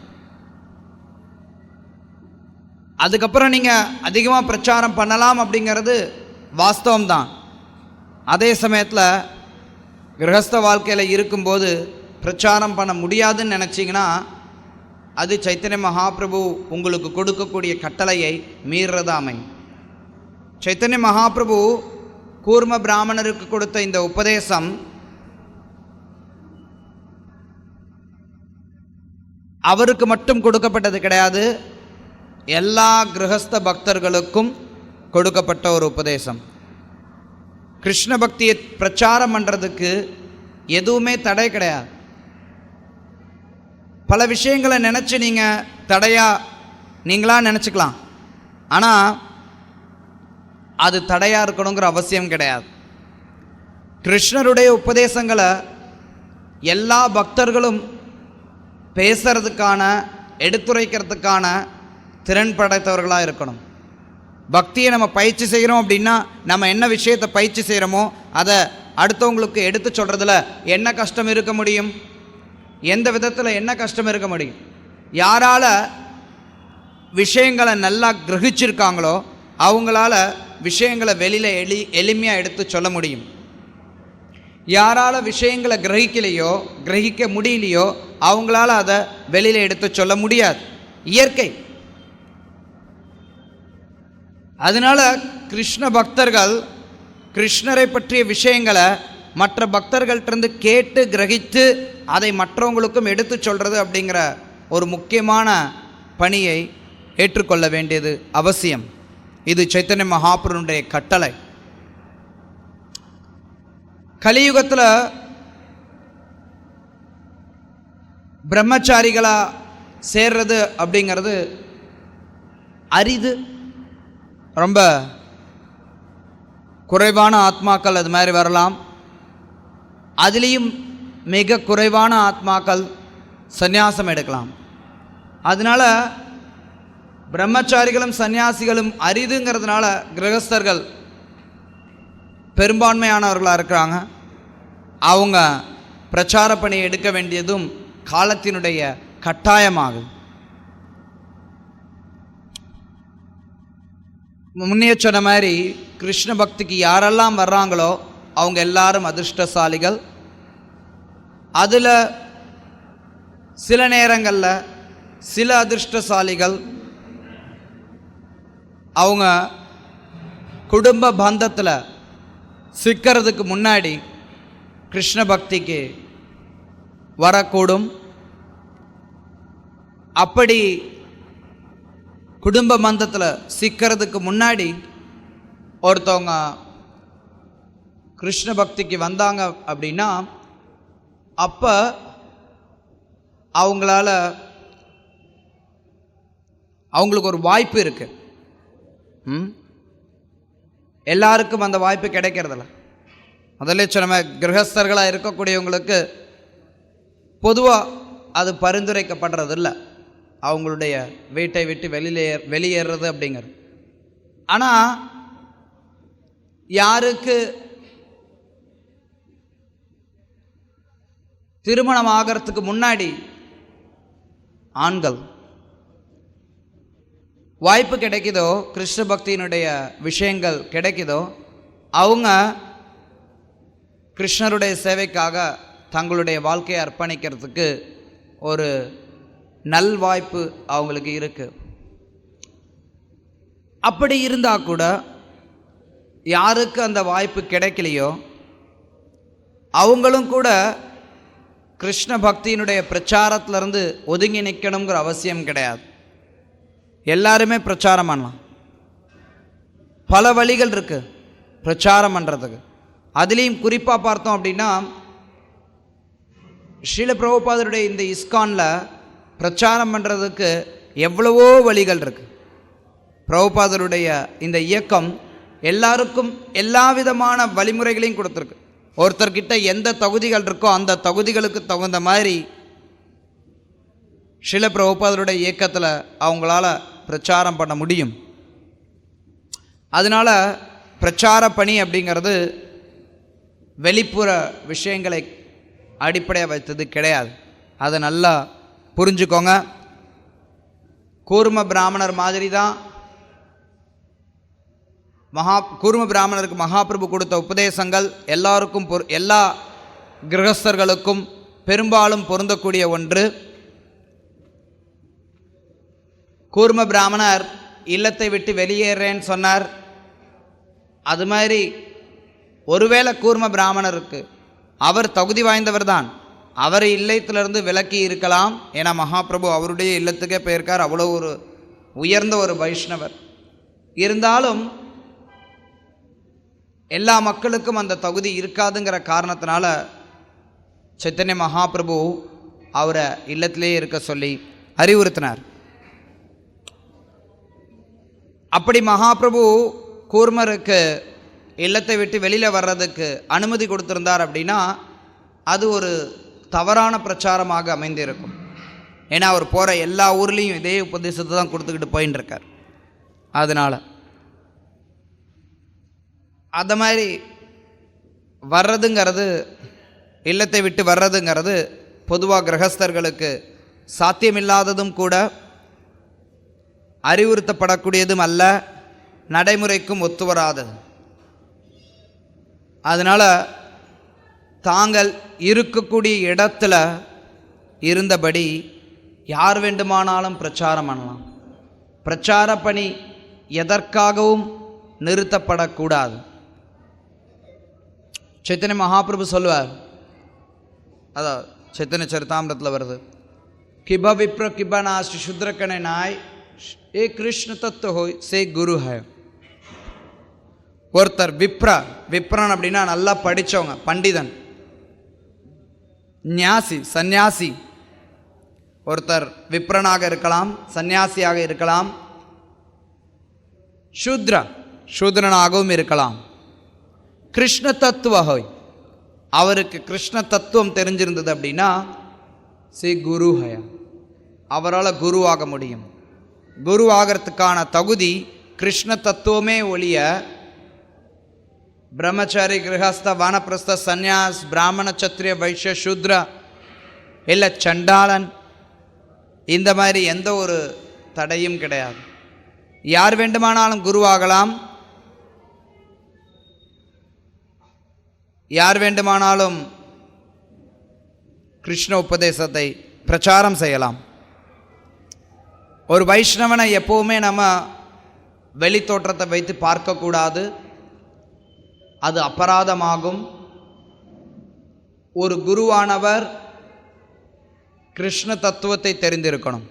[SPEAKER 1] அதுக்கப்புறம் நீங்கள் அதிகமாக பிரச்சாரம் பண்ணலாம் அப்படிங்கிறது வாஸ்தவம்தான். அதே சமயத்தில் கிரகஸ்த வாழ்க்கையில் இருக்கும்போது பிரச்சாரம் பண்ண முடியாதுன்னு நினச்சிங்கன்னா அது சைத்தன்ய மகாபிரபு உங்களுக்கு கொடுக்கக்கூடிய கட்டளையை மீறதா அமையும். சைத்தன்ய மகாபிரபு கூர்ம பிராமணருக்கு கொடுத்த இந்த உபதேசம் அவருக்கு மட்டும் கொடுக்கப்பட்டது கிடையாது, எல்லா கிரகஸ்த பக்தர்களுக்கும் கொடுக்கப்பட்ட ஒரு உபதேசம். கிருஷ்ண பக்தியை பிரச்சாரம் பண்ணுறதுக்கு எதுவுமே தடை கிடையாது. பல விஷயங்களை நினச்சி நீங்கள் தடையாக நீங்களாக நினச்சிக்கலாம், ஆனால் அது தடையாக இருக்கணுங்கிற அவசியம் கிடையாது. கிருஷ்ணருடைய உபதேசங்களை எல்லா பக்தர்களும் பேசுறதுக்கான எடுத்துரைக்கிறதுக்கான திறன் படைத்தவர்களாக இருக்கணும். பக்தியை நம்ம பயிற்சி செய்கிறோம் அப்படின்னா நம்ம என்ன விஷயத்தை பயிற்சி செய்கிறோமோ அதை அடுத்தவங்களுக்கு எடுத்து சொல்கிறதுல என்ன கஷ்டம் இருக்க முடியும்? எந்த விதத்தில் என்ன கஷ்டம் இருக்க முடியும்? யாரால் விஷயங்களை நல்லா கிரகிச்சிருக்காங்களோ அவங்களால விஷயங்களை வெளியில் எளிமையாக எடுத்து சொல்ல முடியும். யாரால் விஷயங்களை கிரகிக்க முடியலையோ அவங்களால அதை வெளியில் எடுத்து சொல்ல முடியாது. இயற்கை. அதனால் கிருஷ்ண பக்தர்கள் கிருஷ்ணரை பற்றிய விஷயங்களை மற்ற பக்தர்கள்ட்டிருந்து கேட்டு கிரகித்து அதை மற்றவங்களுக்கும் எடுத்து சொல்கிறது அப்படிங்கிற ஒரு முக்கியமான பணியை ஏற்றுக்கொள்ள வேண்டியது அவசியம். இது சைத்தன்ய மகாபிரபுவுடைய கட்டளை. கலியுகத்தில் பிரம்மச்சாரிகளாக சேர்றது அப்படிங்கிறது அரிது. ரொம்ப குறைவான ஆத்மாக்கள் அது மாதிரி வரலாம். அதுலேயும் மிக குறைவான ஆத்மாக்கள் சந்நியாசம் எடுக்கலாம். அதனால் பிரம்மச்சாரிகளும் சந்நியாசிகளும் அரிதுங்கிறதுனால கிரகஸ்தர்கள் பெரும்பான்மையானவர்களாக இருக்கிறாங்க. அவங்க பிரச்சார பணி எடுக்க வேண்டியதும் காலத்தினுடைய கட்டாயமாகும். முன்னே சொன்ன மாதிரி கிருஷ்ண பக்திக்கு யாரெல்லாம் வர்றாங்களோ அவங்க எல்லாரும் அதிர்ஷ்டசாலிகள். அதில் சில நேரங்களில் சில அதிர்ஷ்டசாலிகள் அவங்க குடும்ப பந்தத்தில் சிக்கிறதுக்கு முன்னாடி கிருஷ்ண பக்திக்கு வரக்கூடும். அப்படி குடும்ப பந்தத்தில் சிக்கிறதுக்கு முன்னாடி ஒருத்தவங்க கிருஷ்ண பக்திக்கு வந்தாங்க அப்படின்னா அப்போ அவங்களுக்கு ஒரு வாய்ப்பு இருக்கு. எல்லாருக்கும் அந்த வாய்ப்பு கிடைக்கிறதில்ல. அதில் நம்ம கிரகஸ்தர்களாக இருக்கக்கூடியவங்களுக்கு பொதுவாக அது பரிந்துரைக்கப்படுறதில்லை, அவங்களுடைய வீட்டை விட்டு வெளியேறது அப்படிங்கிறது. ஆனால் யாருக்கு திருமணம் ஆகிறதுக்கு முன்னாடி ஆண்கள் வாய்ப்பு கிடைக்குதோ, கிருஷ்ண பக்தியினுடைய விஷயங்கள் கிடைக்குதோ, அவங்க கிருஷ்ணருடைய சேவைக்காக தங்களுடைய வாழ்க்கையை அர்ப்பணிக்கிறதுக்கு ஒரு நல்வாய்ப்பு அவங்களுக்கு இருக்கு. அப்படி இருந்தால் கூட யாருக்கு அந்த வாய்ப்பு கிடைக்கலையோ அவங்களும் கூட கிருஷ்ண பக்தியினுடைய பிரச்சாரத்திலிருந்து ஒதுங்கி நிற்கணுங்கிற அவசியம் கிடையாது. எல்லாருமே பிரச்சாரம் பண்ணலாம். பல வழிகள் இருக்கு பிரச்சாரம் பண்ணுறதுக்கு. அதுலேயும் குறிப்பாக பார்த்தோம் அப்படின்னா ஸ்ரீல பிரபுபாதருடைய இந்த இஸ்கானில் பிரச்சாரம் பண்ணுறதுக்கு எவ்வளவோ வழிகள் இருக்குது. பிரபுபாதருடைய இந்த இயக்கம் எல்லாருக்கும் எல்லா விதமான வழிமுறைகளையும் கொடுத்துருக்கு. ஒருத்தர்கிட்ட எந்த தகுதிகள் இருக்கோ அந்த தகுதிகளுக்கு தகுந்த மாதிரி ஸ்ரீல பிரபுபாதருடைய இயக்கத்தில் அவங்களால பிரச்சாரம் பண்ண முடியும். அதனால் பிரச்சார பணி அப்படிங்கிறது வெளிப்புற விஷயங்களை அடிப்படையாக வைத்தது கிடையாது. அதை நல்லா புரிஞ்சுக்கோங்க. கூர்ம பிராமணர் மாதிரி தான் கூர்ம பிராமணருக்கு மகாபிரபு கொடுத்த உபதேசங்கள் எல்லாருக்கும் எல்லா கிரகஸ்தர்களுக்கும் பெரும்பாலும் பொருந்தக்கூடிய ஒன்று. கூர்ம பிராமணர் இல்லத்தை விட்டு வெளியேறேன்னு சொன்னார். அது மாதிரி ஒருவேளை கூர்ம பிராமணருக்கு அவர் தகுதி வாய்ந்தவர் தான், அவர் இல்லத்திலிருந்து விலக்கி இருக்கலாம். ஏன்னா மகாபிரபு அவருடைய இல்லத்துக்கே போயிருக்கார், அவ்வளோ ஒரு உயர்ந்த ஒரு வைஷ்ணவர். இருந்தாலும் எல்லா மக்களுக்கும் அந்த தகுதி இருக்காதுங்கிற காரணத்தினால சைத்தன்ய மகாபிரபு அவரை இல்லத்திலேயே இருக்க சொல்லி அறிவுறுத்தினார். அப்படி மகாபிரபு கூர்மருக்கு இல்லத்தை விட்டு வெளியில் வர்றதுக்கு அனுமதி கொடுத்திருந்தார் அப்படின்னா அது ஒரு தவறான பிரச்சாரமாக அமைந்திருக்கும். ஏன்னா அவர் போகிற எல்லா ஊர்லேயும் இதே உபதேசத்தை தான் கொடுத்துக்கிட்டு போயின்னு இருக்கார். அதனால் அந்த மாதிரி வர்றதுங்கிறது, இல்லத்தை விட்டு வர்றதுங்கிறது பொதுவாக கிரகஸ்தர்களுக்கு சாத்தியமில்லாததும் கூட, அறிவுறுத்தப்படக்கூடியதும் அல்ல, நடைமுறைக்கும் ஒத்து வராதது. அதனால் தாங்கள் இருக்கக்கூடிய இடத்துல இருந்தபடி யார் வேண்டுமானாலும் பிரச்சாரம் பண்ணலாம். பிரச்சார பணி எதற்காகவும் நிறுத்தப்படக்கூடாது. சைத்தன்ய மகாபிரபு சொல்லுவார், அதான் சைத்தன்ய சரிதாமிரத்தில் வருது, கிப விப்ர கிப நாஸ்தி சுத்ரக்கணை நாய் ஏ கிருஷ்ண தத்துவ ஹோய் சே குரு ஹை. ஒருத்தர் விப்ரன் அப்படின்னா நல்லா படித்தவங்க, பண்டிதன், ஞாசி சந்நியாசி. ஒருத்தர் விப்ரனாக இருக்கலாம், சந்நியாசியாக இருக்கலாம், சூத்ரனாகவும் இருக்கலாம். கிருஷ்ண தத்துவ ஹோய், அவருக்கு கிருஷ்ண தத்துவம் தெரிஞ்சிருந்தது அப்படின்னா சே குரு ஹய, அவரால் குருவாக முடியும். குரு ஆகிறதுக்கான தகுதி கிருஷ்ண தத்துவமே ஒழிய பிரம்மச்சாரி, கிரகஸ்த, வானப்பிரஸ்த, சந்நியாஸ், பிராமண, சத்திரிய, வைஷ்ய, சூத்ர இல்லை சண்டாளன், இந்த மாதிரி எந்த ஒரு தடையும் கிடையாது. யார் வேண்டுமானாலும் குருவாகலாம், யார் வேண்டுமானாலும் கிருஷ்ண உபதேசத்தை பிரச்சாரம் செய்யலாம். ஒரு வைஷ்ணவனை எப்போவுமே நம்ம வெளி தோற்றத்தை வைத்து பார்க்கக்கூடாது, அது அபராதமாகும். ஒரு குருவானவர் கிருஷ்ண தத்துவத்தை தெரிந்திருக்கணும்.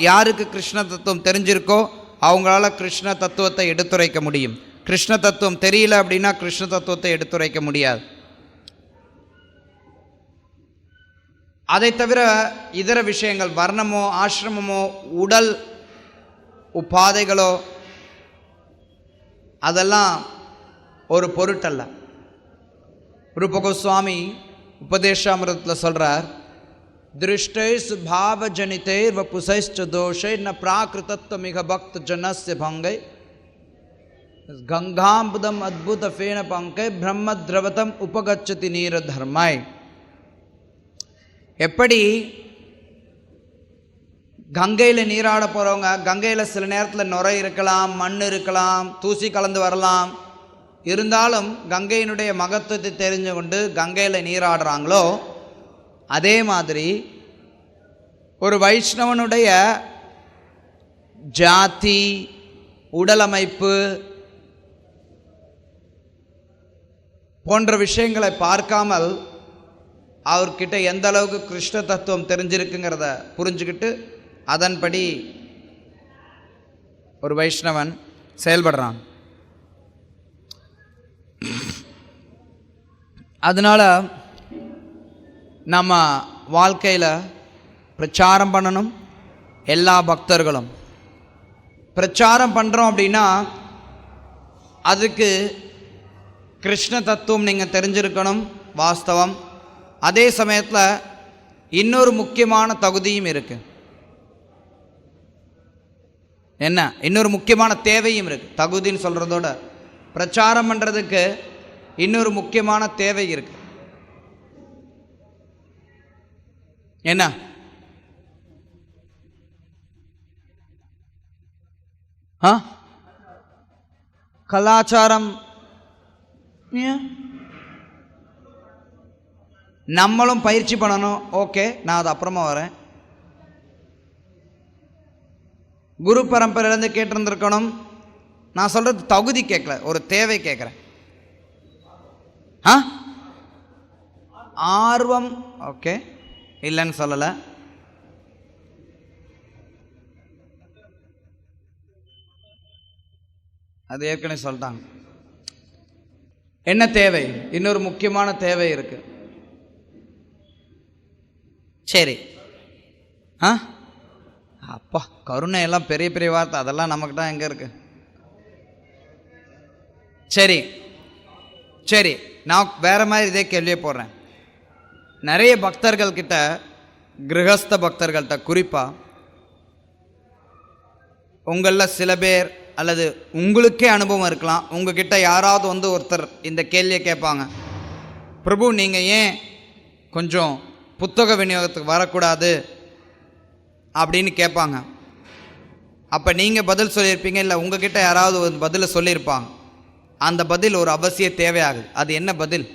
[SPEAKER 1] யாருக்கு கிருஷ்ண தத்துவம் தெரிஞ்சிருக்கோ அவங்களால கிருஷ்ண தத்துவத்தை எடுத்துரைக்க முடியும். கிருஷ்ண தத்துவம் தெரியல அப்படின்னா கிருஷ்ண தத்துவத்தை எடுத்துரைக்க முடியாது. அதை தவிர இதர விஷயங்கள், வர்ணமோ ஆசிரமமோ உடல் உபாதைகளோ அதெல்லாம் ஒரு பொருட்டல்ல. ரூப கோஸ்வாமி உபதேசாமிரத்தில் சொல்கிறார், திருஷ்டைஸ் பாவஜனிதைர் வபுசைஷ்ட தோஷை ந பிராகிருதத்வமிக பக்த ஜனஸ்ய பங்கை கங்காம்புதம் அத்புத ஃபேன பங்கை பிரம்ம திரவதம் உபகச்சதி நீர தர்மாய். எப்படி கங்கையில் நீராட போகிறவங்க, கங்கையில் சில நேரத்தில் நுரை இருக்கலாம், மண் இருக்கலாம், தூசி கலந்து வரலாம், இருந்தாலும் கங்கையினுடைய மகத்துவத்தை தெரிஞ்சு கொண்டு கங்கையில் நீராடுறாங்களோ, அதே மாதிரி ஒரு வைஷ்ணவனுடைய ஜாதி, உடலமைப்பு போன்ற விஷயங்களை பார்க்காமல் அவர்கிட்ட எந்த அளவுக்கு கிருஷ்ண தத்துவம் தெரிஞ்சிருக்குங்கிறத புரிஞ்சுக்கிட்டு அதன்படி ஒரு வைஷ்ணவன் செயல்படுறான். அதனால் நம்ம வாழ்க்கையில் பிரச்சாரம் பண்ணணும். எல்லா பக்தர்களும் பிரச்சாரம் பண்ணுறோம் அப்படின்னா அதுக்கு கிருஷ்ண தத்துவம் நீங்கள் தெரிஞ்சிருக்கணும், வாஸ்தவம். அதே சமயத்தில் இன்னொரு முக்கியமான தகுதியும் இருக்குது. என்ன? இன்னொரு முக்கியமான தேவையும் இருக்குது. தகுதின்னு சொல்கிறதோட பிரச்சாரம் பண்ணுறதுக்கு இன்னொரு முக்கியமான தேவை இருக்குது. என்ன? கலாச்சாரம். நம்மளும் பயிற்சி பண்ணணும். ஓகே, நான் அது அப்புறமா வரேன். குரு பரம்பரையிலேருந்து கேட்டிருந்துருக்கணும். நான் சொல்கிறது தகுதி கேட்கல, ஒரு தேவை கேட்குறேன். ஆர்வம் ஓகே, இல்லைன்னு சொல்லலை. அது ஏற்கனவே சொல்லிட்டாங்க. என்ன தேவை? இன்னொரு முக்கியமான தேவை இருக்கு. சரி, அப்பா கருணை எல்லாம் பெரிய பெரிய வார்த்தை, அதெல்லாம் நமக்கு எங்கே இருக்கு? சரி சரி, நான் வேற மாதிரி இதே கேள்வியே போடுறேன். நிறைய பக்தர்கள் கிட்ட, கிரகஸ்த பக்தர்கள்ட்ட குறிப்பாக, உங்களில் சில பேர் அல்லது உங்களுக்கே அனுபவம் இருக்கலாம், உங்ககிட்ட யாராவது ஒருத்தர் இந்த கேள்வியை கேட்பாங்க, பிரபு நீங்கள் ஏன் கொஞ்சம் புத்தக விநியோகத்துக்கு வரக்கூடாது அப்படின்னு கேட்பாங்க. அப்போ நீங்கள் பதில் சொல்லியிருப்பீங்க, இல்லை உங்ககிட்ட யாராவது ஒரு பதிலை சொல்லியிருப்பாங்க. அந்த பதில் ஒரு அவசிய தேவையாகுது. அது என்ன பதில்?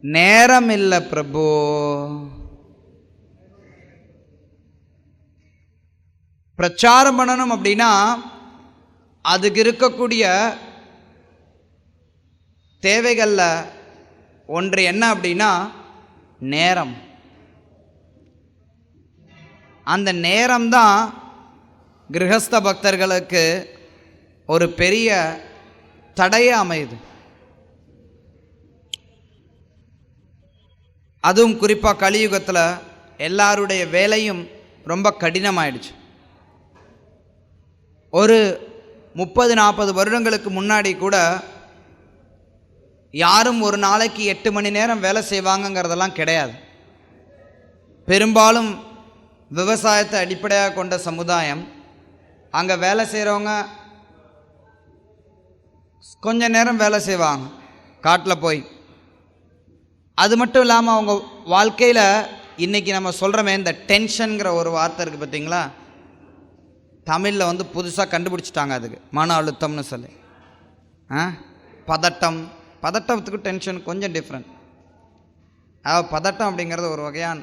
[SPEAKER 1] நேரம் இல்லை பிரபு. பிரச்சாரம் பண்ணணும் அப்படின்னா அதுக்கு இருக்கக்கூடிய தேவைகளில் ஒன்று என்ன அப்படின்னா நேரம். அந்த நேரம்தான் கிரகஸ்த பக்தர்களுக்கு ஒரு பெரிய தடையாக அமையுது. அதுவும் குறிப்பாக கலியுகத்தில் எல்லாருடைய வேலையும் ரொம்ப கடினமாயிடுச்சு. ஒரு 30-40 வருடங்களுக்கு முன்னாடி கூட யாரும் ஒரு நாளைக்கு 8 மணி நேரம் வேலை செய்வாங்கங்கிறதெல்லாம் கிடையாது. பெரும்பாலும் விவசாயத்தை அடிப்படையாக கொண்ட சமுதாயம். அங்கே வேலை செய்கிறவங்க கொஞ்ச நேரம் வேலை செய்வாங்க காட்டில் போய். அது மட்டும் இல்லாமல் அவங்க வாழ்க்கையில் இன்றைக்கி நம்ம சொல்கிறோமே இந்த டென்ஷனுங்கிற ஒரு வார்த்தை இருக்குது பார்த்தீங்களா, தமிழில் புதுசாக கண்டுபிடிச்சிட்டாங்க. அதுக்கு மன அழுத்தம்னு சொல்லி. பதட்டத்துக்கு டென்ஷன் கொஞ்சம் டிஃப்ரெண்ட். அதாவது பதட்டம் அப்படிங்கிறது ஒரு வகையான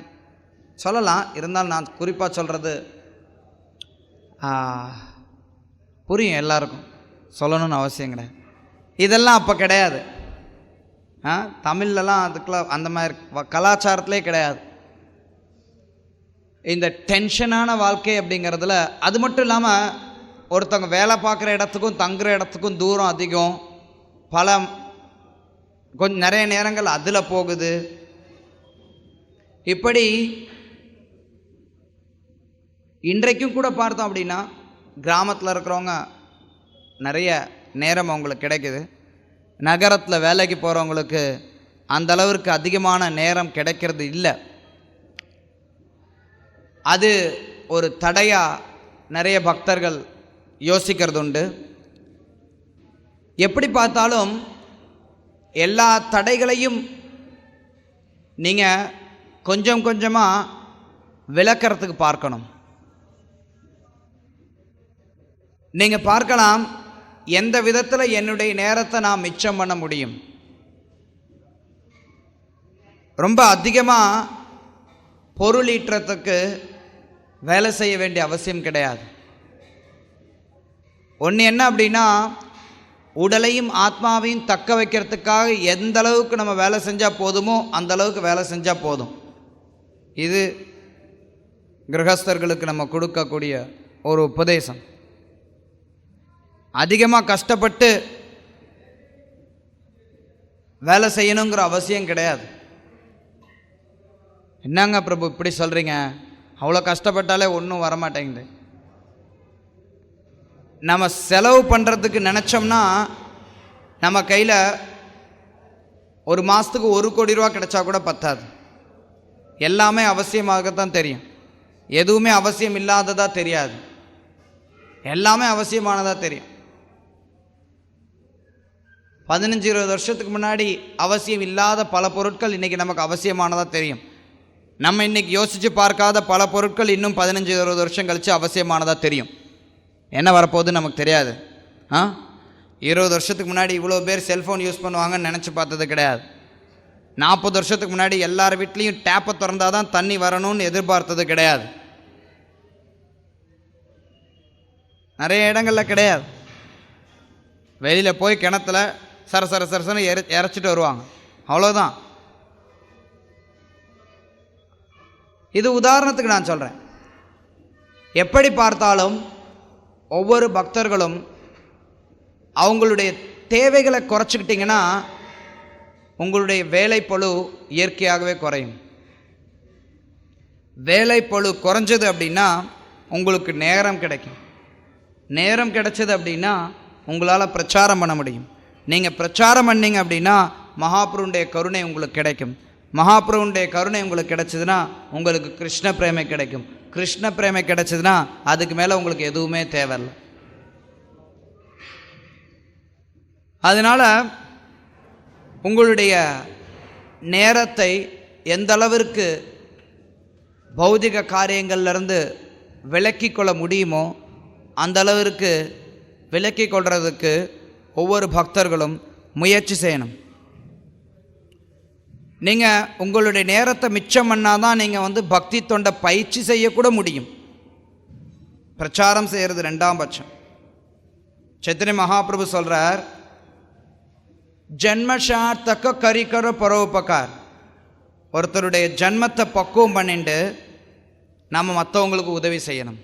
[SPEAKER 1] சொல்லலாம். இருந்தாலும் நான் குறிப்பாக சொல்கிறது புரியும் எல்லாருக்கும், சொல்லணும்னு அவசியம் கிடையாது. இதெல்லாம் அப்போ கிடையாது. தமிழ்லலாம் அதுக்கெல்லாம் அந்த மாதிரி கலாச்சாரத்திலே கிடையாது. இந்த டென்ஷனான வாழ்க்கை அப்படிங்கிறதுல அது மட்டும் இல்லாமல் ஒருத்தவங்க வேலை பார்க்குற இடத்துக்கும் தங்குற இடத்துக்கும் தூரம் அதிகம், கொஞ்சம் நிறைய நேரங்கள் அதில் போகுது. இப்படி இன்றைக்கும் கூட பார்த்தோம் அப்படின்னா கிராமத்தில் இருக்கிறவங்க நிறைய நேரம் அவங்களுக்கு கிடைக்குது. நகரத்தில் வேலைக்கு போகிறவங்களுக்கு அந்த அளவிற்கு அதிகமான நேரம் கிடைக்கிறது இல்லை. அது ஒரு தடையாக நிறைய பக்தர்கள் யோசிக்கிறது உண்டு. எப்படி பார்த்தாலும் எல்லா தடைகளையும் நீங்கள் கொஞ்சம் கொஞ்சமாக விளக்கிறதுக்கு பார்க்கணும். நீங்கள் பார்க்கலாம், எந்த விதத்தில் என்னுடைய நேரத்தை நான் மிச்சம் பண்ண முடியும். ரொம்ப அதிகமாக பொருள் ஈட்டுறதுக்கு வேலை செய்ய வேண்டிய அவசியம் கிடையாது. ஒன்று என்ன அப்படின்னா, உடலையும் ஆத்மாவையும் தக்க வைக்கிறதுக்காக எந்த அளவுக்கு நம்ம வேலை செஞ்சால் போதுமோ அந்த அளவுக்கு வேலை செஞ்சால் போதும். இது கிரகஸ்தர்களுக்கு நம்ம கொடுக்கக்கூடிய ஒரு உபதேசம். அதிகமாக கஷ்டப்பட்டு வேலை செய்யணுங்கிற அவசியம் கிடையாது. என்னங்க பிரபு இப்படி சொல்கிறீங்க, அவ்வளோ கஷ்டப்பட்டாலே ஒன்றும் வரமாட்டேங்குது. நம்ம செலவு பண்ணுறதுக்கு நினச்சோம்னா நம்ம கையில் ஒரு மாதத்துக்கு 1 கோடி ரூபா கிடைச்சா கூட பத்தாது. எல்லாமே அவசியமாகத்தான் தெரியும், எதுவுமே அவசியம் இல்லாததாக தெரியாது, எல்லாமே அவசியமானதாக தெரியும். 15-20 வருஷத்துக்கு முன்னாடி அவசியம் இல்லாத பல பொருட்கள் இன்றைக்கி நமக்கு அவசியமானதாக தெரியும். நம்ம இன்றைக்கி யோசித்து பார்க்காத பல பொருட்கள் இன்னும் 15-20 வருஷம் கழித்து அவசியமானதாக தெரியும். என்ன வரப்போகுதுன்னு நமக்கு தெரியாது. 20 வருஷத்துக்கு முன்னாடி இவ்வளோ பேர் செல்ஃபோன் யூஸ் பண்ணுவாங்கன்னு நினச்சி பார்த்தது கிடையாது. 40 வருஷத்துக்கு முன்னாடி எல்லார் வீட்லேயும் டேப்பை திறந்தால் தான் தண்ணி வரணும்னு எதிர்பார்த்தது கிடையாது. நிறைய இடங்களில் கிடையாது. வெளியில் போய் கிணத்துல சரசரன்னு இறைச்சிட்டு வருவாங்க, அவ்வளோதான். இது உதாரணத்துக்கு நான் சொல்கிறேன். எப்படி பார்த்தாலும் ஒவ்வொரு பக்தர்களும் அவங்களுடைய தேவைகளை குறைச்சிக்கிட்டிங்கன்னா உங்களுடைய வேலைப்பளு இயற்கையாகவே குறையும். வேலைப்பளு குறைஞ்சது அப்படின்னா உங்களுக்கு நேரம் கிடைக்கும். நேரம் கிடைச்சது அப்படின்னா உங்களால் பிரச்சாரம் பண்ண முடியும். நீங்கள் பிரச்சாரம் பண்ணிங்க அப்படின்னா மகாபிரபுடைய கருணை உங்களுக்கு கிடைக்கும். மகாபிரபுடைய கருணை உங்களுக்கு கிடைச்சதுன்னா உங்களுக்கு கிருஷ்ண பிரேமை கிடைக்கும். கிருஷ்ண பிரேமை கிடைச்சதுன்னா அதுக்கு மேலே உங்களுக்கு எதுவுமே தேவையில்லை. அதனால் உங்களுடைய நேரத்தை எந்த அளவிற்கு பௌதிக காரியங்கள்லேருந்து விலக்கி கொள்ள முடியுமோ அந்த அளவிற்கு விலக்கி கொள்றதுக்கு ஒவ்வொரு பக்தர்களும் முயற்சி செய்யணும். நீங்கள் உங்களுடைய நேரத்தை மிச்சம் பண்ணால் தான் நீங்கள் பக்தி தொண்டை பயிற்சி செய்யக்கூட முடியும். பிரச்சாரம் செய்கிறது 2ஆம் பட்சம். சைத்தன்ய மகாபிரபு சொல்கிறார், ஜன்மசார்த்தக கரிகர பரோபகார். ஒருத்தருடைய ஜன்மத்தை பக்குவம் பண்ணிட்டு நம்ம மற்றவங்களுக்கு உதவி செய்யணும்.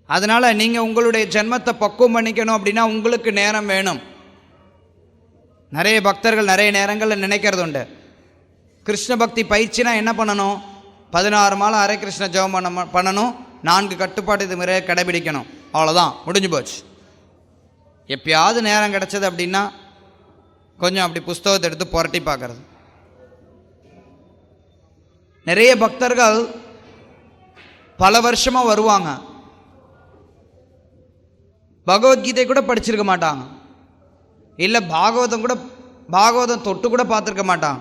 [SPEAKER 1] அதனால் நீங்கள் உங்களுடைய ஜன்மத்தை பக்குவம் பண்ணிக்கணும் அப்படின்னா உங்களுக்கு நேரம் வேணும். நிறைய பக்தர்கள் நிறைய நேரங்களில் நினைக்கிறது உண்டு, கிருஷ்ண பக்தி பயிற்சினா என்ன பண்ணணும், 16 மாலை ஹரே கிருஷ்ண ஜெபம் பண்ணணும், 4 கட்டுப்பாடு இது முறையை கடைபிடிக்கணும், அவ்வளோதான், முடிஞ்சு போச்சு. எப்பயாவது நேரம் கிடச்சது அப்படின்னா கொஞ்சம் அப்படி புஸ்தகத்தை எடுத்து புரட்டி பார்க்கறது. நிறைய பக்தர்கள் பல வருஷமாக வருவாங்க, பகவத்கீதை கூட படிச்சிருக்க மாட்டாங்க, இல்லை பாகவதம் தொட்டு கூட பார்த்துருக்க மாட்டாங்க,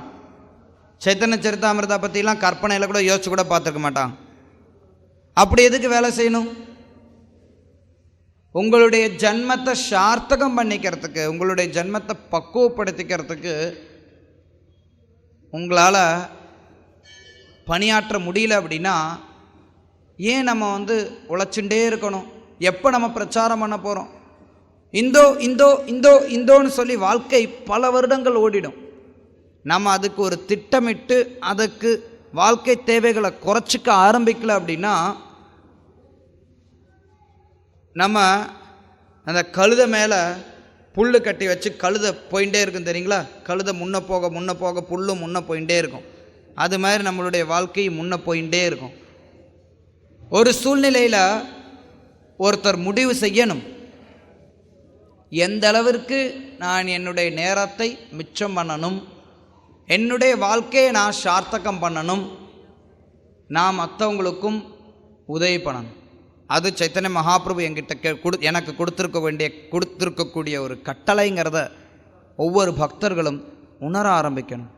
[SPEAKER 1] சைத்தன்ய சரிதாமிரதா பற்றிலாம் கற்பனையில் கூட யோசிச்சு கூட பார்த்துருக்க மாட்டாங்க. அப்படி எதுக்கு வேலை செய்யணும்? உங்களுடைய ஜன்மத்தை சார்த்தகம் பண்ணிக்கிறதுக்கு, உங்களுடைய ஜன்மத்தை பக்குவப்படுத்திக்கிறதுக்கு உங்களால் பணியாற்ற முடியல அப்படின்னா ஏன் நம்ம உழைச்சுட்டே இருக்கணும்? எப்போ நம்ம பிரச்சாரம் பண்ண போகிறோம்? இந்தோன்னு சொல்லி வாழ்க்கை பல வருடங்கள் ஓடிடும். நம்ம அதுக்கு ஒரு திட்டமிட்டு அதுக்கு வாழ்க்கை தேவைகளை குறைச்சிக்க ஆரம்பிக்கல அப்படின்னா நம்ம அந்த கழுதை மேலே புல் கட்டி வச்சு கழுதை போயிட்டே இருக்கும் தெரியுங்களா? கழுதை முன்ன போக புல்லும் முன்ன போயிட்டே இருக்கும். அது மாதிரி நம்மளுடைய வாழ்க்கை முன்ன போயிட்டே இருக்கும். ஒரு சூழ்நிலையில் ஒருத்தர் முடிவு செய்யணும், எந்த அளவிற்கு நான் என்னுடைய நேரத்தை மிச்சம் பண்ணணும், என்னுடைய வாழ்க்கையை நான் சார்த்தகம் பண்ணணும், நான் மற்றவங்களுக்கும் உதவி பண்ணணும். அது சைத்தன்ய மகாபிரபு என்கிட்ட எனக்கு கொடுத்துருக்கக்கூடிய ஒரு கட்டளைங்கிறத ஒவ்வொரு பக்தர்களும் உணர ஆரம்பிக்கணும்.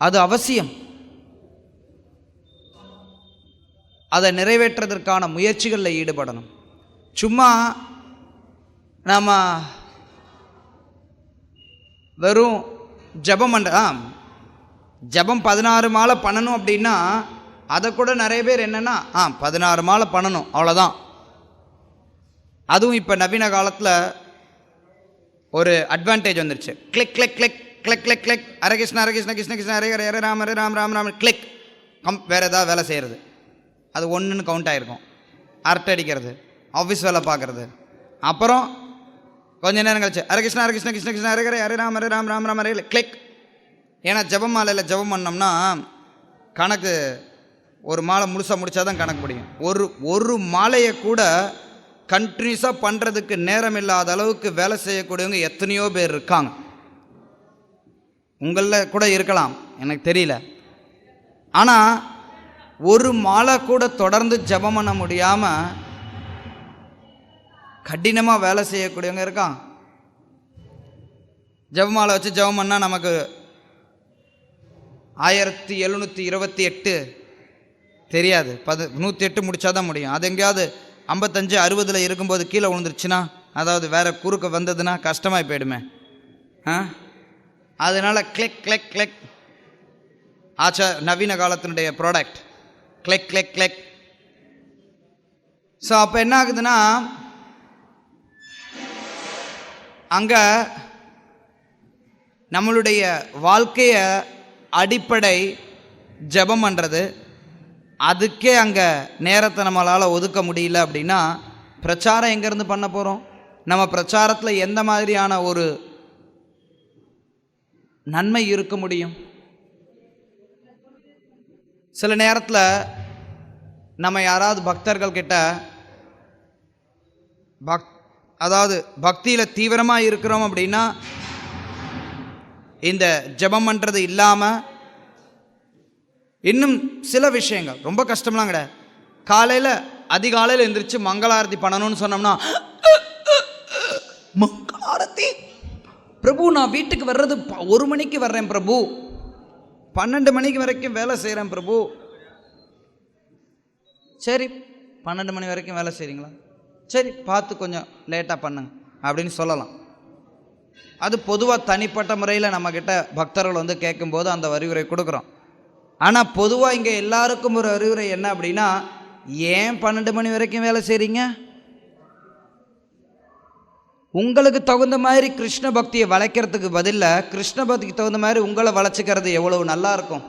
[SPEAKER 1] அது அவசியம். அதை நிறைவேற்றுவதற்கான முயற்சிகளில் ஈடுபடணும். சும்மா நம்ம வெறும் ஜபம் 16 மாலை பண்ணணும் அப்படின்னா அதை கூட நிறைய பேர் என்னென்னா 16 மாலை பண்ணணும் அவ்வளோதான். அதுவும் இப்போ நவீன காலத்தில் ஒரு அட்வான்டேஜ் வந்துருச்சு. Click click click click click click Hare Krishna Hare Krishna Krishna Krishna Hare Hare Hare Ram Hare Ram Ram Ram click வேறு ஏதாவது வேலை செய்கிறது, அது ஒன்றுன்னு கவுண்ட் ஆகிருக்கும். அரட்டை அடிக்கிறது, ஆஃபீஸ் வேலை பார்க்குறது, அப்புறம் கொஞ்ச நேரம் கழிச்சு ஹரே கிருஷ்ணா ஹரே கிருஷ்ணா கிருஷ்ண கிருஷ்ணா ஹரே ஹரே ஹரே ராம் ராம் ராம் ஹரே கிளிக். ஏன்னா ஜபம் மாலையில் ஜபம் பண்ணோம்னா கணக்கு ஒரு மாலை முழுசாக முடித்தா தான் கணக்கு முடியும். ஒரு மாலையை கூட கண்டினியூஸாக பண்ணுறதுக்கு நேரம் இல்லாத அளவுக்கு வேலை செய்யக்கூடியவங்க எத்தனையோ பேர் இருக்காங்க. உங்களில் கூட இருக்கலாம், எனக்கு தெரியல. ஆனால் ஒரு மாலை கூட தொடர்ந்து ஜபம் பண்ண முடியாமல் கடினமாக வேலை செய்யக்கூடியவங்க இருக்காங்க. ஜபமாலை வச்சு ஜபம் பண்ணால் நமக்கு 1728 தெரியாது, 108 முடித்தா தான் முடியும். அது எங்கேயாவது 55-60 இருக்கும்போது கீழே விழுந்துருச்சுன்னா, அதாவது வேறு குறுக்க வந்ததுன்னா கஷ்டமாகி போயிடுமே. அதனால் கிளிக் கிளிக் கிளிக் நவீன காலத்தினுடைய product click click click. So அப்போ என்ன ஆகுதுன்னா, அங்கே நம்மளுடைய வாழ்க்கையை அடிப்படை ஜபம் பண்ணுறது, அதுக்கே அங்கே நேரத்தை நம்மளால் ஒதுக்க முடியல அப்படின்னா பிரச்சாரம் எங்கேருந்து பண்ண போகிறோம்? நம்ம பிரச்சாரத்தில் எந்த மாதிரியான ஒரு நன்மை இருக்க முடியும்? சில நேரத்தில் நம்ம யாராவது பக்தர்கள் கிட்ட அதாவது பக்தியில் தீவிரமாக இருக்கிறோம் அப்படின்னா இந்த ஜபம் பண்ணுறது இல்லாமல் இன்னும் சில விஷயங்கள் ரொம்ப கஷ்டம்லாம் கிடையாது. அதிகாலையில் எழுந்திரிச்சு மங்களாரத்தி பண்ணணும்னு சொன்னோம்னா, மங்களாரத்தி பிரபு, நான் வீட்டுக்கு வர்றது 1 மணிக்கு வர்றேன் பிரபு, 12 மணிக்கு வரைக்கும் வேலை செய்கிறேன் பிரபு. சரி, 12 மணி வரைக்கும் வேலை செய்கிறீங்களா? சரி, பார்த்து கொஞ்சம் லேட்டாக பண்ணுங்க அப்படின்னு சொல்லலாம். அது பொதுவாக தனிப்பட்ட முறையில் நம்மக்கிட்ட பக்தர்கள் கேட்கும்போது அந்த அறிவுரை கொடுக்குறோம். ஆனால் பொதுவாக இங்கே எல்லாருக்கும் ஒரு அறிவுரை என்ன அப்படின்னா, ஏன் 12 மணி வரைக்கும் வேலை செய்கிறீங்க? உங்களுக்கு தகுந்த மாதிரி கிருஷ்ண பக்தியை வளைக்கிறதுக்கு பதிலாக கிருஷ்ண பக்திக்கு தகுந்த மாதிரி உங்களை வளைச்சிக்கிறது எவ்வளவு நல்லா இருக்கும்.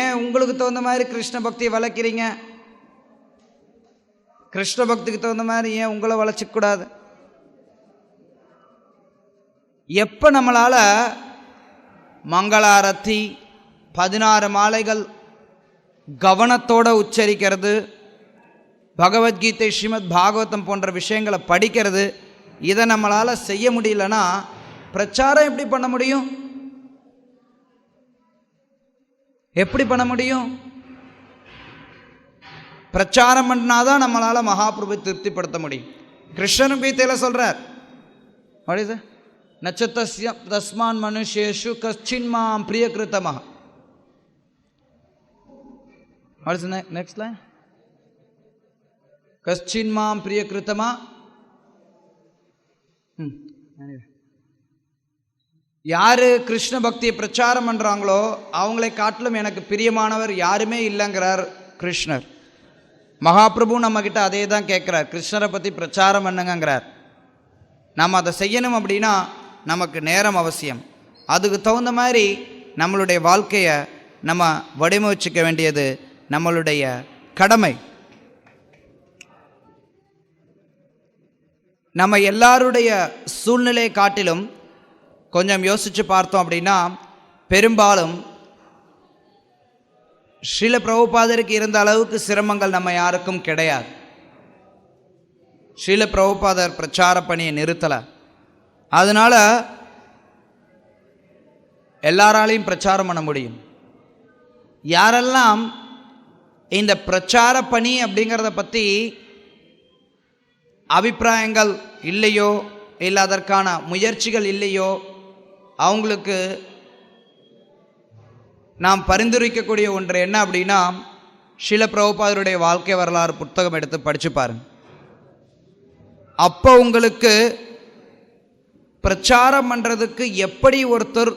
[SPEAKER 1] ஏன் உங்களுக்கு தகுந்த மாதிரி கிருஷ்ண பக்தியை வளைக்கிறீங்க? கிருஷ்ண பக்திக்கு தகுந்த மாதிரி ஏன் உங்களை வளைச்சிக்கூடாது? எப்போ நம்மளால் மங்களாரத்தி 16 மாலைகள் கவனத்தோடு உச்சரிக்கிறது, பகவத்கீதை ஸ்ரீமத் பாகவதம் போன்ற விஷயங்களை படிக்கிறது, இதை நம்மளால் செய்ய முடியலன்னா பிரச்சாரம் எப்படி பண்ண முடியும்? எப்படி பண்ண முடியும்? பிரச்சாரம் பண்ணாதான் நம்மளால் மகாபிரபு திருப்திப்படுத்த முடியும். கிருஷ்ணனும் கீதையில் சொல்கிறார், நச்சத்தஸ்ய தஸ்மான் மனுஷேஷு கச்சின்மாம் பிரியகிருத்தமஹ. What is the next line? கச்சின்மாம் பிரியகிருத்தமா. யார் கிருஷ்ண பக்தியை பிரச்சாரம் பண்ணுறாங்களோ அவங்களை காட்டிலும் எனக்கு பிரியமானவர் யாருமே இல்லைங்கிறார் கிருஷ்ணர். மகாபிரபு நம்மக்கிட்ட அதே தான் கேட்குறார், கிருஷ்ணரை பற்றி பிரச்சாரம் பண்ணுங்கிறார். நம்ம அதை செய்யணும் அப்படின்னா நமக்கு நேரம் அவசியம். அதுக்கு தகுந்த மாதிரி நம்மளுடைய வாழ்க்கையை நம்ம வடிவமைச்சிக்க வேண்டியது நம்மளுடைய கடமை. நம்ம எல்லாருடைய சூழ்நிலையை காட்டிலும் கொஞ்சம் யோசித்து பார்த்தோம் அப்படின்னா பெரும்பாலும் ஸ்ரீல பிரபுபாதருக்கு இருந்த அளவுக்கு சிரமங்கள் நம்ம யாருக்கும் கிடையாது. ஸ்ரீல பிரபுபாதர் பிரச்சார பணியை நிறுத்தலை, அதனால் எல்லாராலையும் பிரச்சாரம் பண்ண முடியும். யாரெல்லாம் இந்த பிரச்சார பணி அப்படிங்கிறத பற்றி அபிப்பிராயங்கள் இல்லையோ, இல்லை அதற்கான முயற்சிகள் இல்லையோ, அவங்களுக்கு நாம் பரிந்துரைக்கக்கூடிய ஒன்று என்ன அப்படின்னா, ஸ்ரீல பிரபுபாதருடைய வாழ்க்கை வரலாறு புத்தகம் எடுத்து படித்து பாருங்க. அப்போ உங்களுக்கு பிரச்சாரம் பண்ணுறதுக்கு எப்படி ஒருத்தர்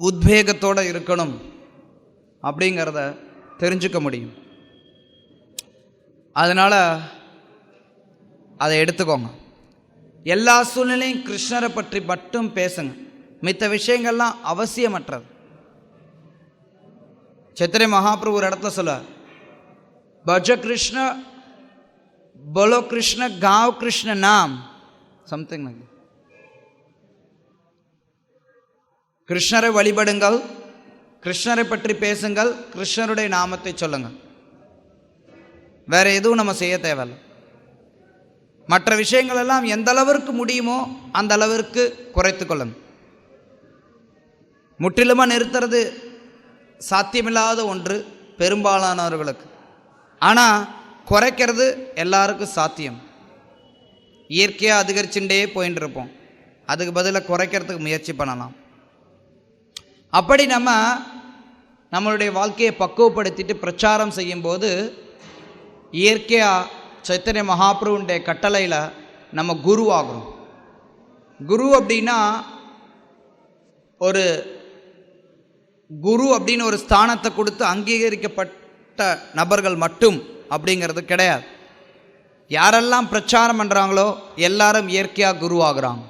[SPEAKER 1] உத்வேகத்தோடு இருக்கணும் அப்படிங்கிறத தெரிஞ்சுக்க முடியும். அதனால் அதை எடுத்துக்கோங்க. எல்லா சூழ்நிலையும் கிருஷ்ணரை பற்றி மட்டும் பேசுங்க, மித்த விஷயங்கள்லாம் அவசியமற்றது. சைத்தன்ய மகாபிரபு ஒரு இடத்துல சொல்லுவார், பஜ கிருஷ்ண போலோ கிருஷ்ண காவ் கிருஷ்ண நாம், சம்திங் லைக். கிருஷ்ணரை வழிபடுங்கள், கிருஷ்ணரை பற்றி பேசுங்கள், கிருஷ்ணருடைய நாமத்தை சொல்லுங்கள். வேற எதுவும் நம்ம செய்ய தேவையில்லை. மற்ற விஷயங்கள் எல்லாம் எந்த அளவிற்கு முடியுமோ அந்த அளவிற்கு குறைத்து கொள்ளுங்க. முற்றிலுமாக நிறுத்துறது சாத்தியமில்லாத ஒன்று பெரும்பாலானவர்களுக்கு. ஆனால் குறைக்கிறது எல்லாருக்கும் சாத்தியம். இயற்கையாக அதிகரிச்சுட்டே போயின்னு இருப்போம், அதுக்கு பதிலாக குறைக்கிறதுக்கு முயற்சி பண்ணலாம். அப்படி நம்மளுடைய வாழ்க்கையை பக்குவப்படுத்திட்டு பிரச்சாரம் செய்யும்போது இயற்கையாக சைத்தன்ய மகாபிரபுடைய கட்டளையில் நம்ம குருவாகிறோம். குரு அப்படின்னா ஒரு குரு அப்படின்னு ஒரு ஸ்தானத்தை கொடுத்து அங்கீகரிக்கப்பட்ட நபர்கள் மட்டும் அப்படிங்கிறது கிடையாது. யாரெல்லாம் பிரச்சாரம் பண்ணுறாங்களோ எல்லாரும் இயற்கையாக குருவாகிறாங்க.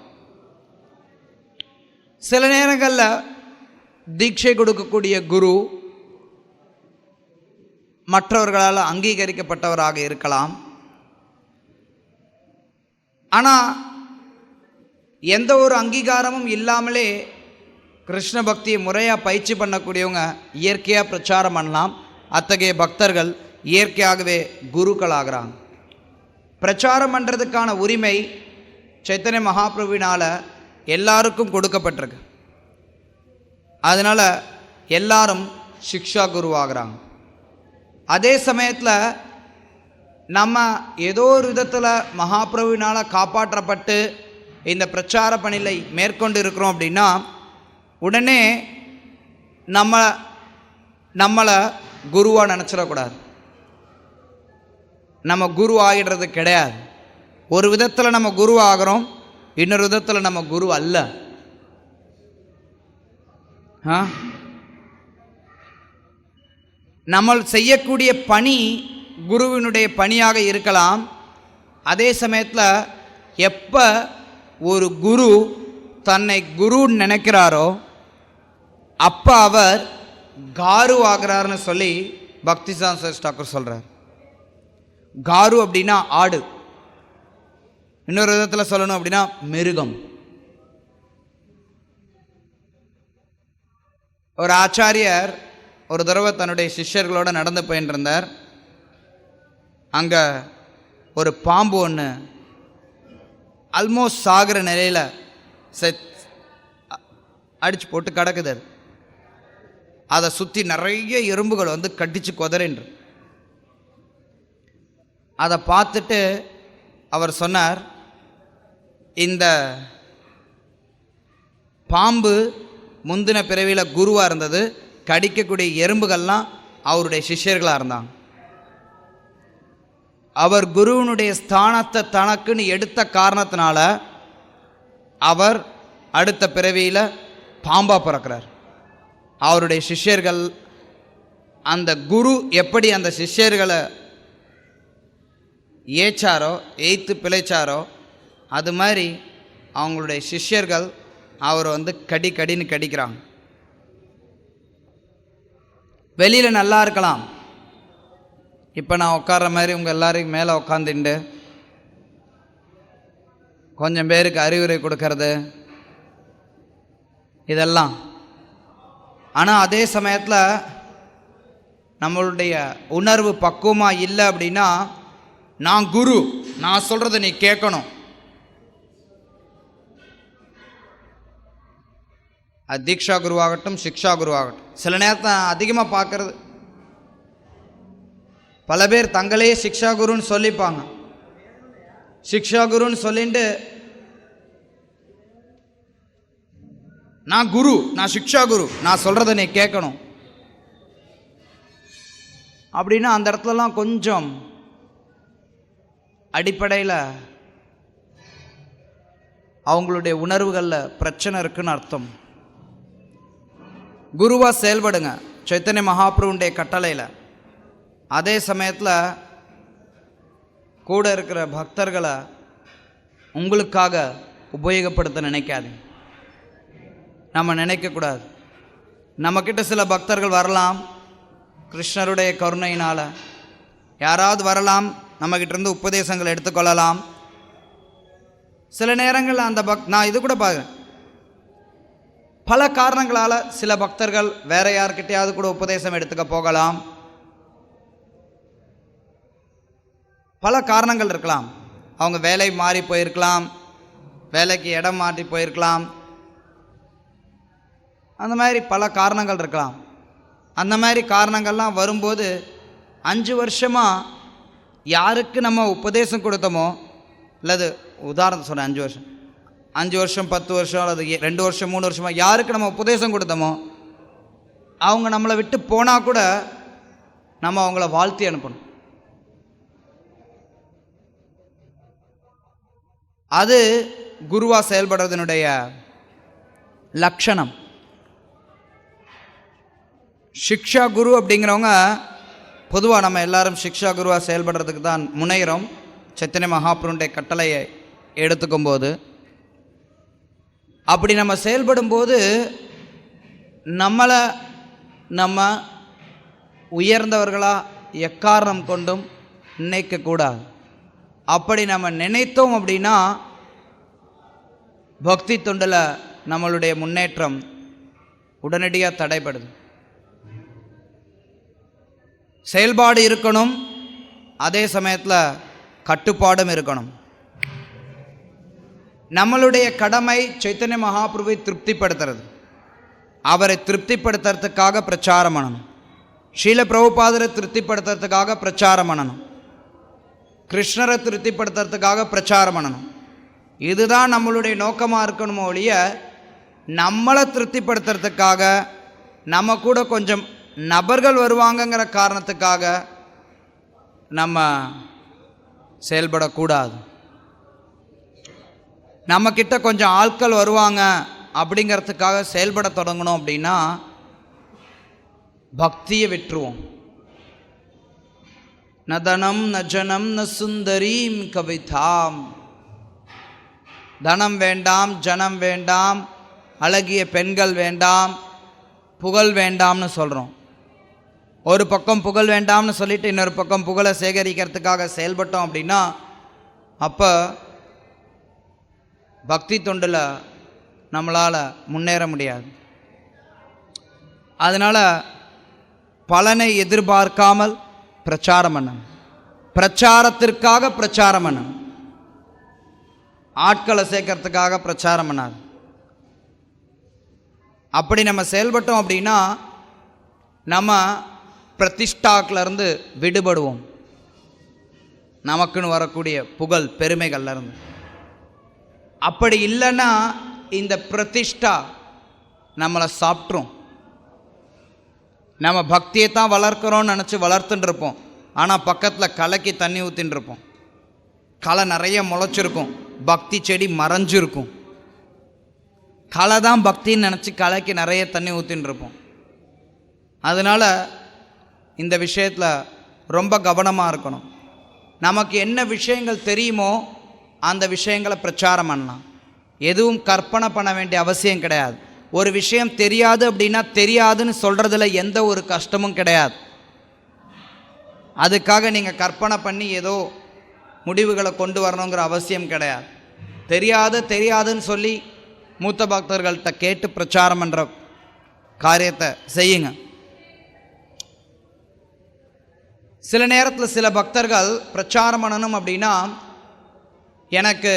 [SPEAKER 1] சில நேரங்களில் தீட்சை கொடுக்கக்கூடிய குரு மற்றவர்களால் அங்கீகரிக்கப்பட்டவராக இருக்கலாம். ஆனால் எந்த ஒரு அங்கீகாரமும் இல்லாமலே கிருஷ்ண பக்தியை முறையாக பயிற்சி பண்ணக்கூடியவங்க இயற்கையாக பிரச்சாரம் பண்ணலாம். அத்தகைய பக்தர்கள் இயற்கையாகவே குருக்களாகிறாங்க. பிரச்சாரம் பண்ணுறதுக்கான உரிமை சைத்தன்ய மகாபிரபுவினால் எல்லாருக்கும் கொடுக்கப்பட்டிருக்கு. அதனால் எல்லாரும் சிக்ஷா குருவாகிறாங்க. அதே சமயத்தில் நம்ம ஏதோ ஒரு விதத்தில் மகாபிரபுவினால் காப்பாற்றப்பட்டு இந்த பிரச்சார பணியை மேற்கொண்டு இருக்கிறோம் அப்படின்னா உடனே நம்மளை குருவாக நினச்சிடக்கூடாது. நம்ம குரு ஆகிடுறது கிடையாது. ஒரு விதத்தில் நம்ம குரு ஆகிறோம், இன்னொரு விதத்தில் நம்ம குரு அல்ல. நம்ம செய்யக்கூடிய பணி குருவினுடைய பணியாக இருக்கலாம். அதே சமயத்தில் எப்போ ஒரு குரு தன்னை குருன்னு நினைக்கிறாரோ அப்போ அவர் காரு ஆகிறார்னு சொல்லி பக்திசான் சரஸ்வதி தாக்கூர் சொல்கிறார். காரு அப்படின்னா ஆடு, இன்னொரு விதத்தில் சொல்லணும் அப்படின்னா மிருகம். ஒரு ஆச்சாரியர் ஒரு தடவை தன்னுடைய சிஷ்யர்களோடு நடந்து போயின்னு இருந்தார். அங்கே ஒரு பாம்பு ஒன்று ஆல்மோஸ்ட் சாகிற நிலையில் அடித்து போட்டு கிடக்குது. அதை சுற்றி நிறைய எறும்புகள் வந்து கடிச்சு கொதறின்று. அதை பார்த்துட்டு அவர் சொன்னார், இந்த பாம்பு முந்தின பிறவியில் குருவாக இருந்தது, கடிக்கக்கூடிய எறும்புகள்லாம் அவருடைய சிஷ்யர்களாக இருந்தாங்க. அவர் குருவினுடைய ஸ்தானத்தை தனக்குன்னு எடுத்த காரணத்தினால அவர் அடுத்த பிறவியில் பாம்பா பிறக்கிறார். அவருடைய சிஷ்யர்கள், அந்த குரு எப்படி அந்த சிஷ்யர்களை ஏய்த்து பிழைச்சாரோ அது மாதிரி அவங்களுடைய சிஷ்யர்கள் அவரை கடின்னு கடிக்கிறாங்க. வெளியில் நல்லா இருக்கலாம், இப்போ நான் உட்கார்ற மாதிரி உங்கள் எல்லாரையும் மேலே உட்காந்துட்டு கொஞ்சம் பேருக்கு அறிவுரை கொடுக்கறது இதெல்லாம். ஆனால் அதே சமயத்தில் நம்மளுடைய உணர்வு பக்குவமாக இல்லை அப்படின்னா, நான் குரு, நான் சொல்கிறத நீ கேட்கணும். அது தீக்ஷா குருவாகட்டும், சிக்ஷா குருவாகட்டும். சில நேரத்தை அதிகமாக பார்க்கறது, பல பேர் தங்களையே சிக்ஷா குருன்னு சொல்லிப்பாங்க. சிக்ஷா குருன்னு சொல்லிட்டு நான் குரு, நான் சிக்ஷா குரு, நான் சொல்கிறத நீ கேட்கணும் அப்படின்னா அந்த இடத்துலலாம் கொஞ்சம் அடிப்படையில் அவங்களுடைய உணர்வுகளில் பிரச்சனை இருக்குன்னு அர்த்தம். குருவாக செயல்படுங்க சைத்தன்ய மகாபிரபுடைய கட்டளையில். அதே சமயத்தில் கூட இருக்கிற பக்தர்களை உங்களுக்காக உபயோகப்படுத்த நினைக்காதீங்க. நம்ம நினைக்கக்கூடாது. நம்மக்கிட்ட சில பக்தர்கள் வரலாம், கிருஷ்ணருடைய கருணையினால் யாராவது வரலாம், நம்மக்கிட்டேருந்து உபதேசங்கள் எடுத்துக்கொள்ளலாம். சில நேரங்களில் அந்த நான் இது கூட பார்க்குறேன், பல காரணங்களால் சில பக்தர்கள் வேற யார்கிட்டையாவது கூட உபதேசம் எடுத்துக்க போகலாம். பல காரணங்கள் இருக்கலாம். அவங்க வேலை மாறி போயிருக்கலாம், வேலைக்கு இடம் மாற்றி போயிருக்கலாம், அந்த மாதிரி பல காரணங்கள் இருக்கலாம். அந்த மாதிரி காரணங்கள்லாம் வரும்போது 5 வருஷமாக யாருக்கு நம்ம உபதேசம் கொடுத்தோமோ, அல்லது உதாரணம் சொன்னேன் 5 வருஷம், 5 வருஷம் 10 வருஷம் அல்லது 2 வருஷம் 3 வருஷமாக யாருக்கு நம்ம உபதேசம் கொடுத்தோமோ அவங்க நம்மளை விட்டு போனால் கூட நம்ம அவங்கள வாழ்த்தி அனுப்பணும். அது குருவாக செயல்படுறதுனுடைய லட்சணம். சிக்ஷா குரு அப்படிங்கிறவங்க பொதுவாக நம்ம எல்லாரும் சிக்ஷா குருவாக செயல்படுறதுக்கு தான் முனைகிறோம். சைத்தன்ய மகாபிரபுடைய கட்டளையை எடுத்துக்கும் போது அப்படி நம்ம செயல்படும்போது நம்ம உயர்ந்தவர்களாக எக்காரணம் கொண்டும் நினைக்கக்கூடாது. அப்படி நம்ம நினைத்தோம் அப்படின்னா பக்தி தொண்டில் நம்மளுடைய முன்னேற்றம் உடனடியாக தடைபடுது. செயல்பாடு இருக்கணும், அதே சமயத்தில் கட்டுப்பாடும் இருக்கணும். நம்மளுடைய கடமை சைத்தன்ய மகாபிரபுவை திருப்திப்படுத்துறது. அவரை திருப்திப்படுத்துறதுக்காக பிரச்சாரம் பண்ணணும். ஸ்ரீல பிரபுபாதரை திருப்திப்படுத்துறதுக்காக பிரச்சாரம் பண்ணணும். கிருஷ்ணரை திருப்திப்படுத்துறதுக்காக பிரச்சாரம் பண்ணணும். இதுதான் நம்மளுடைய நோக்கமாக இருக்கணுமோ ஒழிய நம்மளை திருப்திப்படுத்துறதுக்காக நம்ம கூட கொஞ்சம் நபர்கள் வருவாங்கங்கிற காரணத்துக்காக நம்ம செயல்படக்கூடாது. நம்மக்கிட்ட கொஞ்சம் ஆட்கள் வருவாங்க அப்படிங்கிறதுக்காக செயல்பட தொடங்கணும் அப்படின்னா பக்தியை விட்டுருவோம். ந தனம் ந ஜனம் ந சுந்தரீம் கவிதாம். தனம் வேண்டாம், ஜனம் வேண்டாம், அழகிய பெண்கள் வேண்டாம், புகழ் வேண்டாம்னு சொல்கிறோம். ஒரு பக்கம் புகழ் வேண்டாம்னு சொல்லிட்டு இன்னொரு பக்கம் புகழை சேகரிக்கிறதுக்காக செயல்பட்டோம் அப்படின்னா அப்போ பக்தி தொண்டில் நம்மளால் முன்னேற முடியாது. அதனால் பலனை எதிர்பார்க்காமல் பிரச்சாரம் பண்ணணும். பிரச்சாரத்திற்காக பிரச்சாரம் பண்ணணும், ஆட்களை சேர்க்கறதுக்காக பிரச்சாரம் பண்ணாது. அப்படி நம்ம செயல்பட்டோம் அப்படின்னா நம்ம பிரதிஷ்டாக்கிலேருந்து விடுபடுவோம், நமக்குன்னு வரக்கூடிய புகழ் பெருமைகள்லேருந்து. அப்படி இல்லைன்னா இந்த பிரதிஷ்டா நம்மளை சாப்பிட்ரும். நம்ம பக்தியை தான் வளர்க்குறோன்னு நினச்சி வளர்த்துட்டு இருப்போம், ஆனால் பக்கத்தில் கலைக்கு தண்ணி ஊற்றின்னு இருப்போம். களை நிறைய முளைச்சிருக்கும், பக்தி செடி மறைஞ்சிருக்கும். களை தான் பக்தின்னு நினச்சி களைக்கு நிறைய தண்ணி ஊற்றின்னு இருப்போம். அதனால் இந்த விஷயத்தில் ரொம்ப கவனமாக இருக்கணும். நமக்கு என்ன விஷயங்கள் தெரியுமோ அந்த விஷயங்களை பிரச்சாரம் பண்ணலாம். எதுவும் கற்பனை பண்ண வேண்டிய அவசியம் கிடையாது. ஒரு விஷயம் தெரியாது அப்படின்னா தெரியாதுன்னு சொல்கிறதுல எந்த ஒரு கஷ்டமும் கிடையாது. அதுக்காக நீங்கள் கற்பனை பண்ணி ஏதோ முடிவுகளை கொண்டு வரணுங்கிற அவசியம் கிடையாது. தெரியாதுன்னு சொல்லி மூத்த பக்தர்கள்ட்ட கேட்டு பிரச்சாரம் பண்ணுற காரியத்தை செய்யுங்க. சில நேரத்தில் சில பக்தர்கள் பிரச்சாரம் பண்ணணும் அப்படின்னா எனக்கு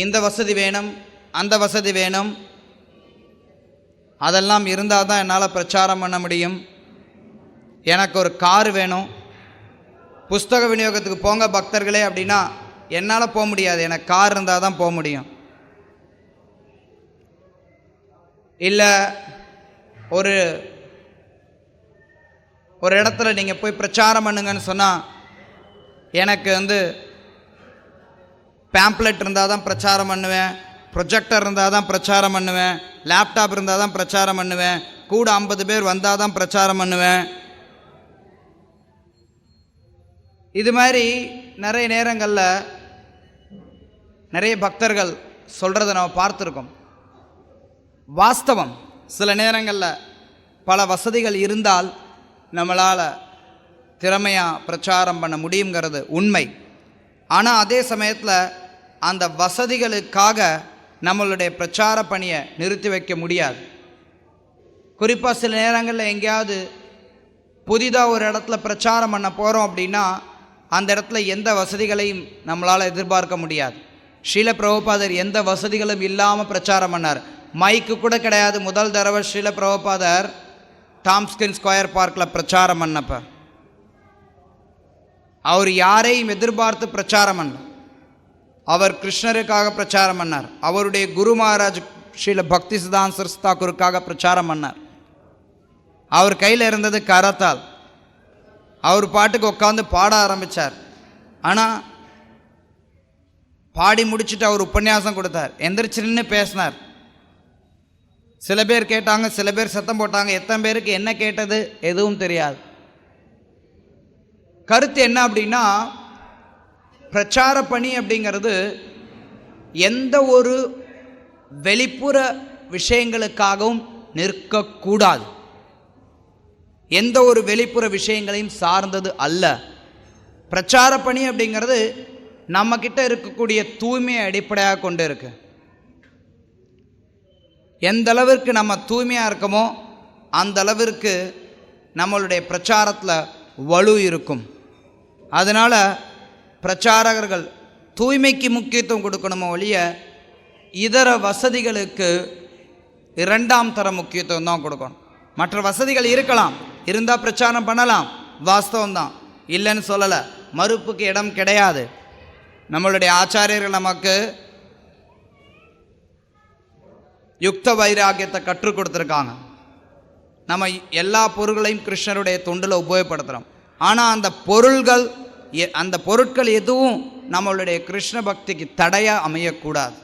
[SPEAKER 1] இந்த வசதி வேணும், அந்த வசதி வேணும், அதெல்லாம் இருந்தால் தான் என்னால் பிரச்சாரம் பண்ண முடியும், எனக்கு ஒரு கார் வேணும், புஸ்தக விநியோகத்துக்கு போங்க பக்தர்களே அப்படின்னா என்னால் போக முடியாது, எனக்கு கார் இருந்தால் தான் போக முடியும். இல்லை ஒரு இடத்துல நீங்கள் போய் பிரச்சாரம் பண்ணுங்கன்னு சொன்னால் எனக்கு பேம்ப்ளெட் இருந்தால் தான் பிரச்சாரம் பண்ணுவேன், ப்ரொஜெக்டர் இருந்தால் தான் பிரச்சாரம் பண்ணுவேன், லேப்டாப் இருந்தால் தான் பிரச்சாரம் பண்ணுவேன், கூட 50 பேர் வந்தால் தான் பிரச்சாரம் பண்ணுவேன். இது மாதிரி நிறைய நேரங்களில் நிறைய பக்தர்கள் சொல்கிறத நம்ம பார்த்துருக்கோம். வாஸ்தவம், சில நேரங்களில் பல வசதிகள் இருந்தால் நம்மளால் திறமையாக பிரச்சாரம் பண்ண முடியுங்கிறது உண்மை. ஆனால் அதே சமயத்தில் அந்த வசதிகளுக்காக நம்மளுடைய பிரச்சார பணியை நிறுத்தி வைக்க முடியாது. குறிப்பாக சில நேரங்களில் எங்கேயாவது புதிதாக ஒரு இடத்துல பிரச்சாரம் பண்ண போகிறோம் அப்படின்னா அந்த இடத்துல எந்த வசதிகளையும் நம்மளால் எதிர்பார்க்க முடியாது. ஸ்ரீல பிரபுபாதர் எந்த வசதிகளும் இல்லாமல் பிரச்சாரம் பண்ணார். மைக்கு கூட கிடையாது. முதல் தடவை ஸ்ரீல பிரபுபாதர் டாம்ஸ்கின் ஸ்கொயர் பார்க்கில் பிரச்சாரம் பண்ணப்ப அவர் யாரையும் எதிர்பார்த்து பிரச்சாரம் பண்ணார். அவர் கிருஷ்ணருக்காக பிரச்சாரம் பண்ணார். அவருடைய குரு மகாராஜ் ஸ்ரீல பக்தி சித்தாந்த சரஸ்வதி தாக்கூருக்காக பிரச்சாரம் பண்ணார். அவர் கையில் இருந்தது கரத்தால். அவர் பாட்டுக்கு உட்காந்து பாட ஆரம்பித்தார். ஆனால் பாடி முடிச்சுட்டு அவர் உபன்யாசம் கொடுத்தார். எந்திரிச்சு நின்று பேசினார். சில பேர் கேட்டாங்க, சில பேர் சத்தம் போட்டாங்க. எத்தனை பேருக்கு என்ன கேட்டது எதுவும் தெரியாது. கருத்து என்ன அப்படின்னா, பிரச்சார பணி அப்படிங்கிறது எந்த ஒரு வெளிப்புற விஷயங்களுக்காகவும் நிற்கக்கூடாது. எந்த ஒரு வெளிப்புற விஷயங்களையும் சார்ந்தது அல்ல. பிரச்சார பணி அப்படிங்கிறது நம்மக்கிட்ட இருக்கக்கூடிய தூய்மையை அடிப்படையாக கொண்டு இருக்கு. எந்த அளவிற்கு நம்ம தூய்மையாக இருக்கமோ அந்த அளவிற்கு நம்மளுடைய பிரச்சாரத்தில் வலு இருக்கும். அதனால் பிரச்சாரகர்கள் தூய்மைக்கு முக்கியத்துவம் கொடுக்கணுமோ ஒழிய இதர வசதிகளுக்கு 2ஆம் தர முக்கியத்துவம் தான் கொடுக்கணும். மற்ற வசதிகள் இருக்கலாம், இருந்தால் பிரச்சாரம் பண்ணலாம், வாஸ்தவம்தான், இல்லைன்னு சொல்லலை, மறுப்புக்கு இடம் கிடையாது. நம்மளுடைய ஆச்சாரியர்கள் நமக்கு யுக்த வைராகியத்தை கற்றுக் கொடுத்துருக்காங்க. நம்ம எல்லா பொருள்களையும் கிருஷ்ணருடைய தொண்டில் உபயோகப்படுத்துகிறோம். ஆனால் அந்த பொருட்கள் எதுவும் நம்மளுடைய கிருஷ்ண பக்திக்கு தடையாக அமையக்கூடாது,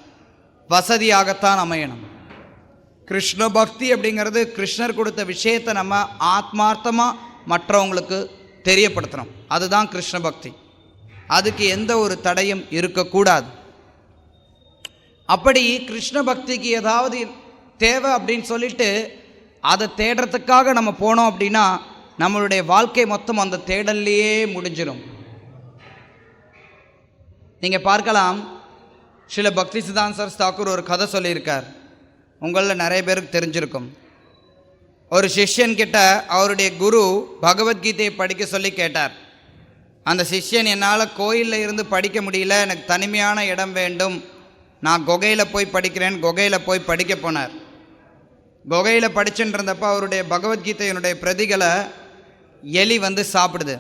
[SPEAKER 1] வசதியாகத்தான் அமையணும். கிருஷ்ண பக்தி அப்படிங்கிறது கிருஷ்ணர் கொடுத்த விஷயத்தை நம்ம ஆத்மார்த்தமாக மற்றவங்களுக்கு தெரியப்படுத்தணும். அதுதான் கிருஷ்ண பக்தி. அதுக்கு எந்த ஒரு தடையும் இருக்கக்கூடாது. அப்படி கிருஷ்ண பக்திக்கு ஏதாவது தேவை அப்படின்னு சொல்லிட்டு அதை தேடுறதுக்காக நம்ம போனோம் அப்படின்னா நம்மளுடைய வாழ்க்கை மொத்தம் அந்த தேடல்லையே முடிஞ்சிடும். நீங்கள் பார்க்கலாம், ஸ்ரீல பக்தி சித்தாந்த சரஸ்வதி தாக்கூர் ஒரு கதை சொல்லியிருக்கார். உங்களில் நிறைய பேருக்கு தெரிஞ்சிருக்கும். ஒரு சிஷ்யன்கிட்ட அவருடைய குரு பகவத்கீதையை படிக்க சொல்லி கேட்டார். அந்த சிஷ்யன், என்னால் கோயிலில் இருந்து படிக்க முடியல, எனக்கு தனிமையான இடம் வேண்டும், நான் குகையில் போய் படிக்கிறேன், குகையில் போய் படிக்க போனார். குகையில் படிச்சுட்டு இருந்தப்போ அவருடைய பகவத்கீதையினுடைய பிரதிகளை எலி சாப்பிடுது.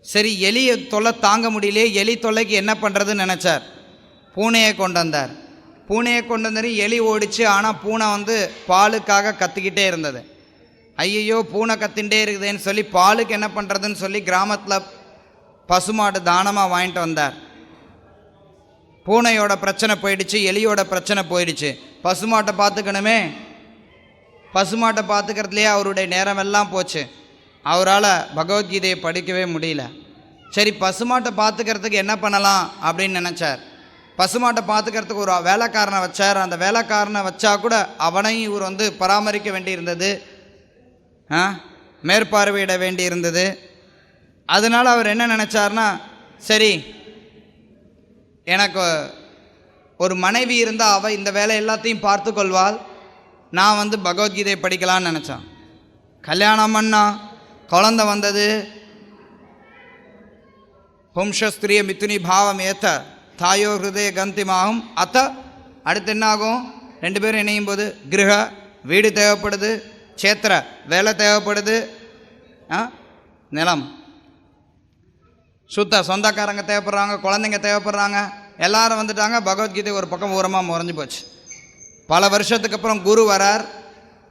[SPEAKER 1] சரி, எலியை தொல்லை தாங்க முடியலையே, எலி தொல்லைக்கு என்ன பண்ணுறதுன்னு நினச்சார். பூனையை கொண்டு வந்தார். பூனையை கொண்டு வந்து எலி ஓடிச்சு. ஆனால் பூனை பாலுக்காக கத்திக்கிட்டே இருந்தது. ஐயையோ, பூனை கத்தின்ண்டே இருக்குதுன்னு சொல்லி பாலுக்கு என்ன பண்ணுறதுன்னு சொல்லி கிராமத்தில் பசுமாடு தானமாக வாங்கிட்டு வந்தார். பூனையோட பிரச்சனை போயிடுச்சு, எலியோட பிரச்சனை போயிடுச்சு. பசுமாட்டை பார்த்துக்கணுமே, பசுமாட்டை பார்த்துக்கிறதுலையே அவருடைய நேரம் எல்லாம் போச்சு. அவரால் பகவத்கீதையை படிக்கவே முடியல. சரி, பசுமாட்டை பார்த்துக்கிறதுக்கு என்ன பண்ணலாம் அப்படின்னு நினச்சார். பசுமாட்டை பார்த்துக்கிறதுக்கு ஒரு வேலைக்காரனை வச்சார். அந்த வேலைக்காரனை வச்சா கூட அவனையும் இவர் பராமரிக்க வேண்டியிருந்தது, மேற்பார்வையிட வேண்டியிருந்தது. அதனால் அவர் என்ன நினச்சார்னா, சரி எனக்கு ஒரு மனைவி இருந்தால் அவள் இந்த வேலை எல்லாத்தையும் பார்த்து கொள்வாள், நான் பகவத்கீதையை படிக்கலான்னு நினச்சான். கல்யாணம் பண்ணா, குழந்தை வந்தது. பும்சஸ்திரிய மிதுனி பாவம் ஏத்த தாயோ ஹிருதய கந்திமாகும். அடுத்து என்ன ஆகும்? 2 பேரும் இணையும் போது கிரக வீடு தேவைப்படுது, சேத்திர வேலை தேவைப்படுது, நிலம் சுத்த சொந்தக்காரங்க தேவைப்படுறாங்க, குழந்தைங்க தேவைப்படுறாங்க, எல்லாரும் வந்துட்டாங்க. பகவத்கீதை ஒரு பக்கம் ஓரமாக முறைஞ்சு போச்சு. பல வருஷத்துக்கு அப்புறம் குரு வரார்,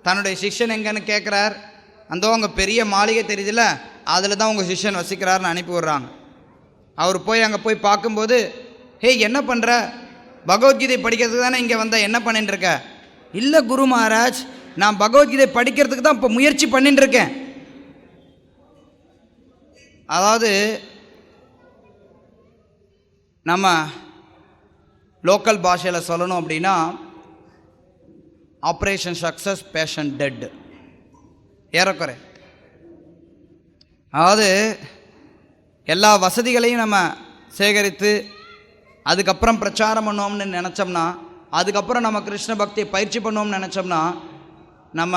[SPEAKER 1] தன்னுடைய சிஷ்யன் எங்கன்னு கேட்குறார். அங்கே பெரிய மாளிகை தெரியுதுல்ல, அதில் தான் உங்கள் சிஷ்யன் வசிக்கிறார்னு அனுப்பி விட்றாங்க. அவர் அங்கே போய் பார்க்கும்போது, ஹே என்ன பண்ணுற, பகவத்கீதை படிக்கிறதுக்கு தானே இங்கே வந்த, என்ன பண்ணிட்டுருக்க? இல்லை குரு மகாராஜ், நான் பகவத்கீதை படிக்கிறதுக்கு தான் இப்போ முயற்சி பண்ணிட்டுருக்கேன். அதாவது நம்ம லோக்கல் பாஷையில் சொல்லணும் அப்படின்னா, ஆப்ரேஷன் சக்ஸஸ் பேஷண்ட் டெட் ஏறக்குறை. அதாவது எல்லா வசதிகளையும் நம்ம சேகரித்து அதுக்கப்புறம் பிரச்சாரம் பண்ணோம்னு நினச்சோம்னா, அதுக்கப்புறம் நம்ம கிருஷ்ண பக்தியை பயிற்சி பண்ணோம்னு நினச்சோம்னா, நம்ம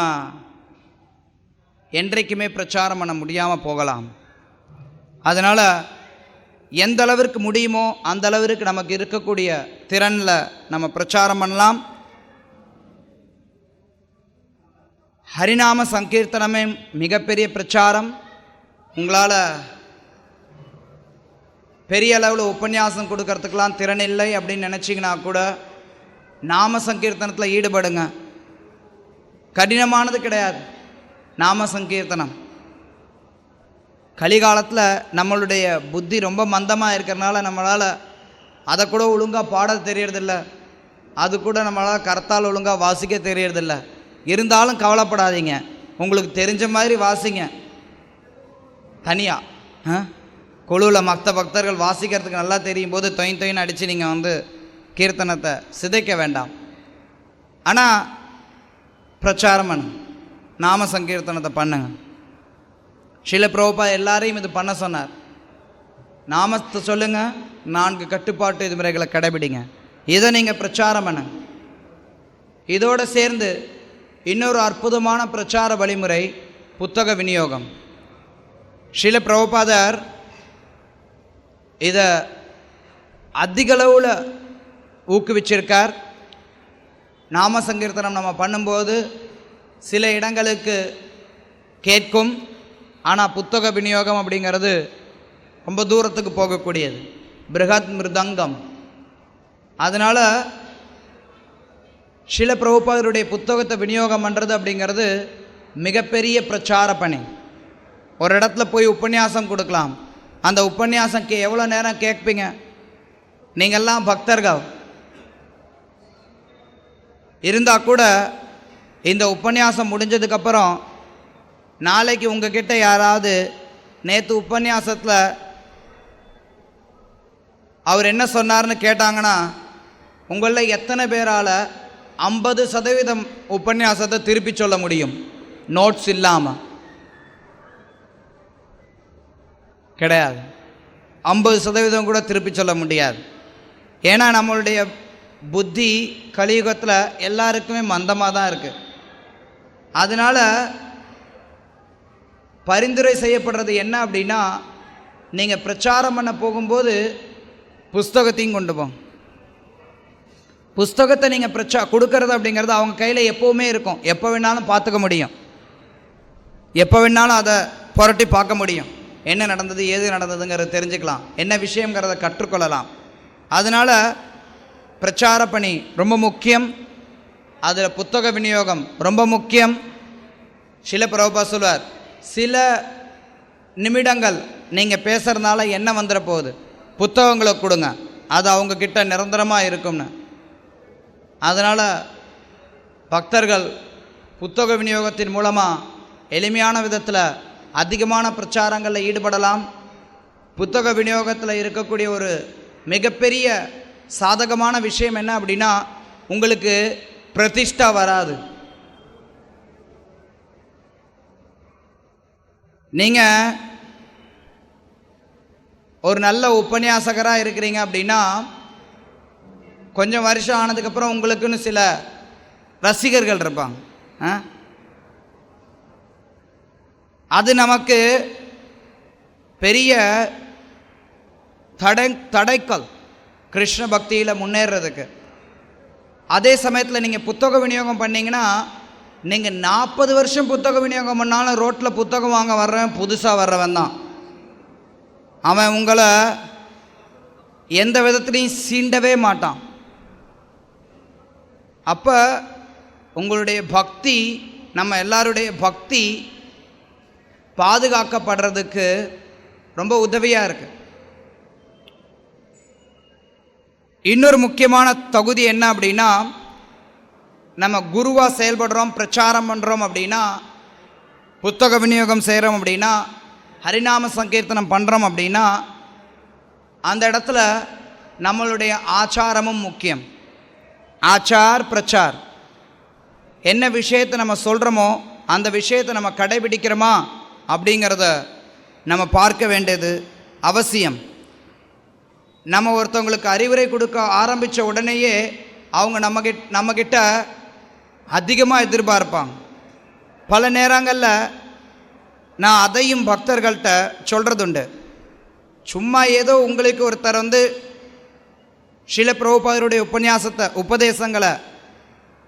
[SPEAKER 1] என்றைக்குமே பிரச்சாரம் பண்ண முடியாமல் போகலாம். அதனால் எந்த அளவிற்கு முடியுமோ அந்த அளவிற்கு நமக்கு இருக்கக்கூடிய திறனில் நம்ம பிரச்சாரம் பண்ணலாம். ஹரிநாம சங்கீர்த்தனமே மிகப்பெரிய பிரச்சாரம். உங்களால் பெரிய அளவில் உபன்யாசம் கொடுக்கறதுக்கெலாம் திறன் இல்லை அப்படின்னு நினச்சிங்கன்னா கூட நாம சங்கீர்த்தனத்தில் ஈடுபடுங்க. கடினமானது கிடையாது நாம சங்கீர்த்தனம். கலிகாலத்தில் நம்மளுடைய புத்தி ரொம்ப மந்தமாக இருக்கிறனால நம்மளால் அதை கூட ஒழுங்காக பாட தெரியறதில்ல, அது கூட நம்மளால் கர்த்தால் ஒழுங்காக வாசிக்க தெரியறதில்ல. இருந்தாலும் கவலைப்படாதீங்க, உங்களுக்கு தெரிஞ்ச மாதிரி வாசிங்க. தனியாக குழுவில் மற்ற பக்தர்கள் வாசிக்கிறதுக்கு நல்லா தெரியும் போது தொயின் அடித்து நீங்கள் கீர்த்தனத்தை சிதைக்க வேண்டாம். ஆனால் பிரச்சாரம் பண்ணுங்க, நாம சங்கீர்த்தனத்தை பண்ணுங்க. ஸ்ரீல பிரபுபாத் எல்லாரையும் இது பண்ண சொன்னார். நாமத்தை சொல்லுங்கள், 4 கட்டுப்பாட்டு விதிமுறைகளை கடைபிடிங்க, இதை நீங்கள் பிரச்சாரம் பண்ணுங்க. இதோடு சேர்ந்து இன்னொரு அற்புதமான பிரச்சார வழிமுறை புத்தக விநியோகம். ஸ்ரீல பிரபுபாதர் இதை அதிகளவில் ஊக்குவிச்சிருக்கார். நாம சங்கீர்த்தனம் நம்ம பண்ணும்போது சில இடங்களுக்கு கேட்கும், ஆனால் புத்தக விநியோகம் அப்படிங்கிறது ரொம்ப தூரத்துக்கு போகக்கூடியது, பிருகத் மிருதங்கம். அதனால் ஸ்ரீல பிரபுபாதருடைய புத்தகத்தை விநியோகம் பண்ணுறது அப்படிங்கிறது மிகப்பெரிய பிரச்சார பணி. ஒரு இடத்துல போய் உபன்யாசம் கொடுக்கலாம், அந்த உபன்யாசம் எவ்வளோ நேரம் கேட்பீங்க? நீங்கள்லாம் பக்தர்கள் இருந்தால் கூட இந்த உபன்யாசம் முடிஞ்சதுக்கப்புறம் நாளைக்கு உங்ககிட்ட யாராவது நேற்று உபன்யாசத்தில் அவர் என்ன சொன்னார்னு கேட்டாங்கன்னா, உங்களில் எத்தனை பேரால் 50% உபன்யாசத்தை திருப்பி சொல்ல முடியும் நோட்ஸ் இல்லாமல்? கிடையாது. 50% கூட திருப்பி சொல்ல முடியாது. ஏன்னா நம்மளுடைய புத்தி கலியுகத்தில் எல்லாருக்குமே மந்தமாக தான் இருக்குது. அதனால் பரிந்துரை செய்யப்படுறது என்ன அப்படின்னா, நீங்கள் பிரச்சாரம் பண்ண போகும்போது புஸ்தகத்தையும் கொண்டு போங்க. புஸ்தகத்தை நீங்கள் கொடுக்கறது அப்படிங்கிறது அவங்க கையில் எப்போவுமே இருக்கும், எப்போ வேணாலும் பார்த்துக்க முடியும், எப்போ வேணாலும் அதை புரட்டி பார்க்க முடியும். என்ன நடந்தது, ஏது நடந்ததுங்கிறத தெரிஞ்சுக்கலாம், என்ன விஷயங்கிறத கற்றுக்கொள்ளலாம். அதனால் பிரச்சார பணி ரொம்ப முக்கியம், அதில் புத்தக விநியோகம் ரொம்ப முக்கியம். ஸ்ரீல பிரபுபாத் சொல்வார், சில நிமிடங்கள் நீங்கள் பேசுகிறதுனால என்ன வந்துட போகுது, புத்தகங்களை கொடுங்க, அது அவங்கக்கிட்ட நிரந்தரமாக இருக்கும்னு. அதனால் பக்தர்கள் புத்தக விநியோகத்தின் மூலமாக எளிமையான விதத்தில் அதிகமான பிரச்சாரங்களில் ஈடுபடலாம். புத்தக விநியோகத்தில் இருக்கக்கூடிய ஒரு மிகப்பெரிய சாதகமான விஷயம் என்ன அப்படின்னா, உங்களுக்கு பிரதிஷ்டா வராது. நீங்கள் ஒரு நல்ல உபன்யாசகராக இருக்கிறீங்க அப்படின்னா, கொஞ்சம் வருஷம் ஆனதுக்கப்புறம் உங்களுக்குன்னு சில ரசிகர்கள் இருப்பாங்க. அது நமக்கு பெரிய தடைக்கல் கிருஷ்ண பக்தியில் முன்னேறதுக்கு. அதே சமயத்தில் நீங்கள் புத்தக விநியோகம் பண்ணிங்கன்னா, நீங்கள் 40 வருஷம் புத்தக விநியோகம் பண்ணாலும் ரோட்டில் புத்தகம் வாங்க வர்றவன் புதுசாக வர்றவன் தான். அவன் உங்களை எந்த விதத்துலையும் சீண்டவே மாட்டான். அப்போ உங்களுடைய பக்தி, நம்ம எல்லாருடைய பக்தி பாதுகாக்கப்படுறதுக்கு ரொம்ப உதவியாக இருக்குது. இன்னொரு முக்கியமான தகுதி என்ன அப்படின்னா, நம்ம குருவாக செயல்படுறோம், பிரச்சாரம் பண்ணுறோம் அப்படின்னா, புத்தக விநியோகம் செய்கிறோம் அப்படின்னா, ஹரிநாம சங்கீர்த்தனம் பண்ணுறோம் அப்படின்னா, அந்த இடத்துல நம்மளுடைய ஆச்சாரமும் முக்கியம். ஆச்சார் பிரச்சார். என்ன விஷயத்தை நம்ம சொல்கிறோமோ அந்த விஷயத்தை நம்ம கடைபிடிக்கிறோமா அப்படிங்கிறத நம்ம பார்க்க வேண்டியது அவசியம். நம்ம ஒருத்தவங்களுக்கு அறிவுரை கொடுக்க ஆரம்பித்த உடனேயே அவங்க நம்மக்கிட்ட அதிகமாக எதிர்பார்ப்பாங்க. பல நேரங்களில் நான் அதையும் பக்தர்கள்ட்ட சொல்கிறதுண்டு. சும்மா ஏதோ உங்களுக்கு ஒருத்தர் ஸ்ரீல பிரபுபாதருடைய உபதேசங்களை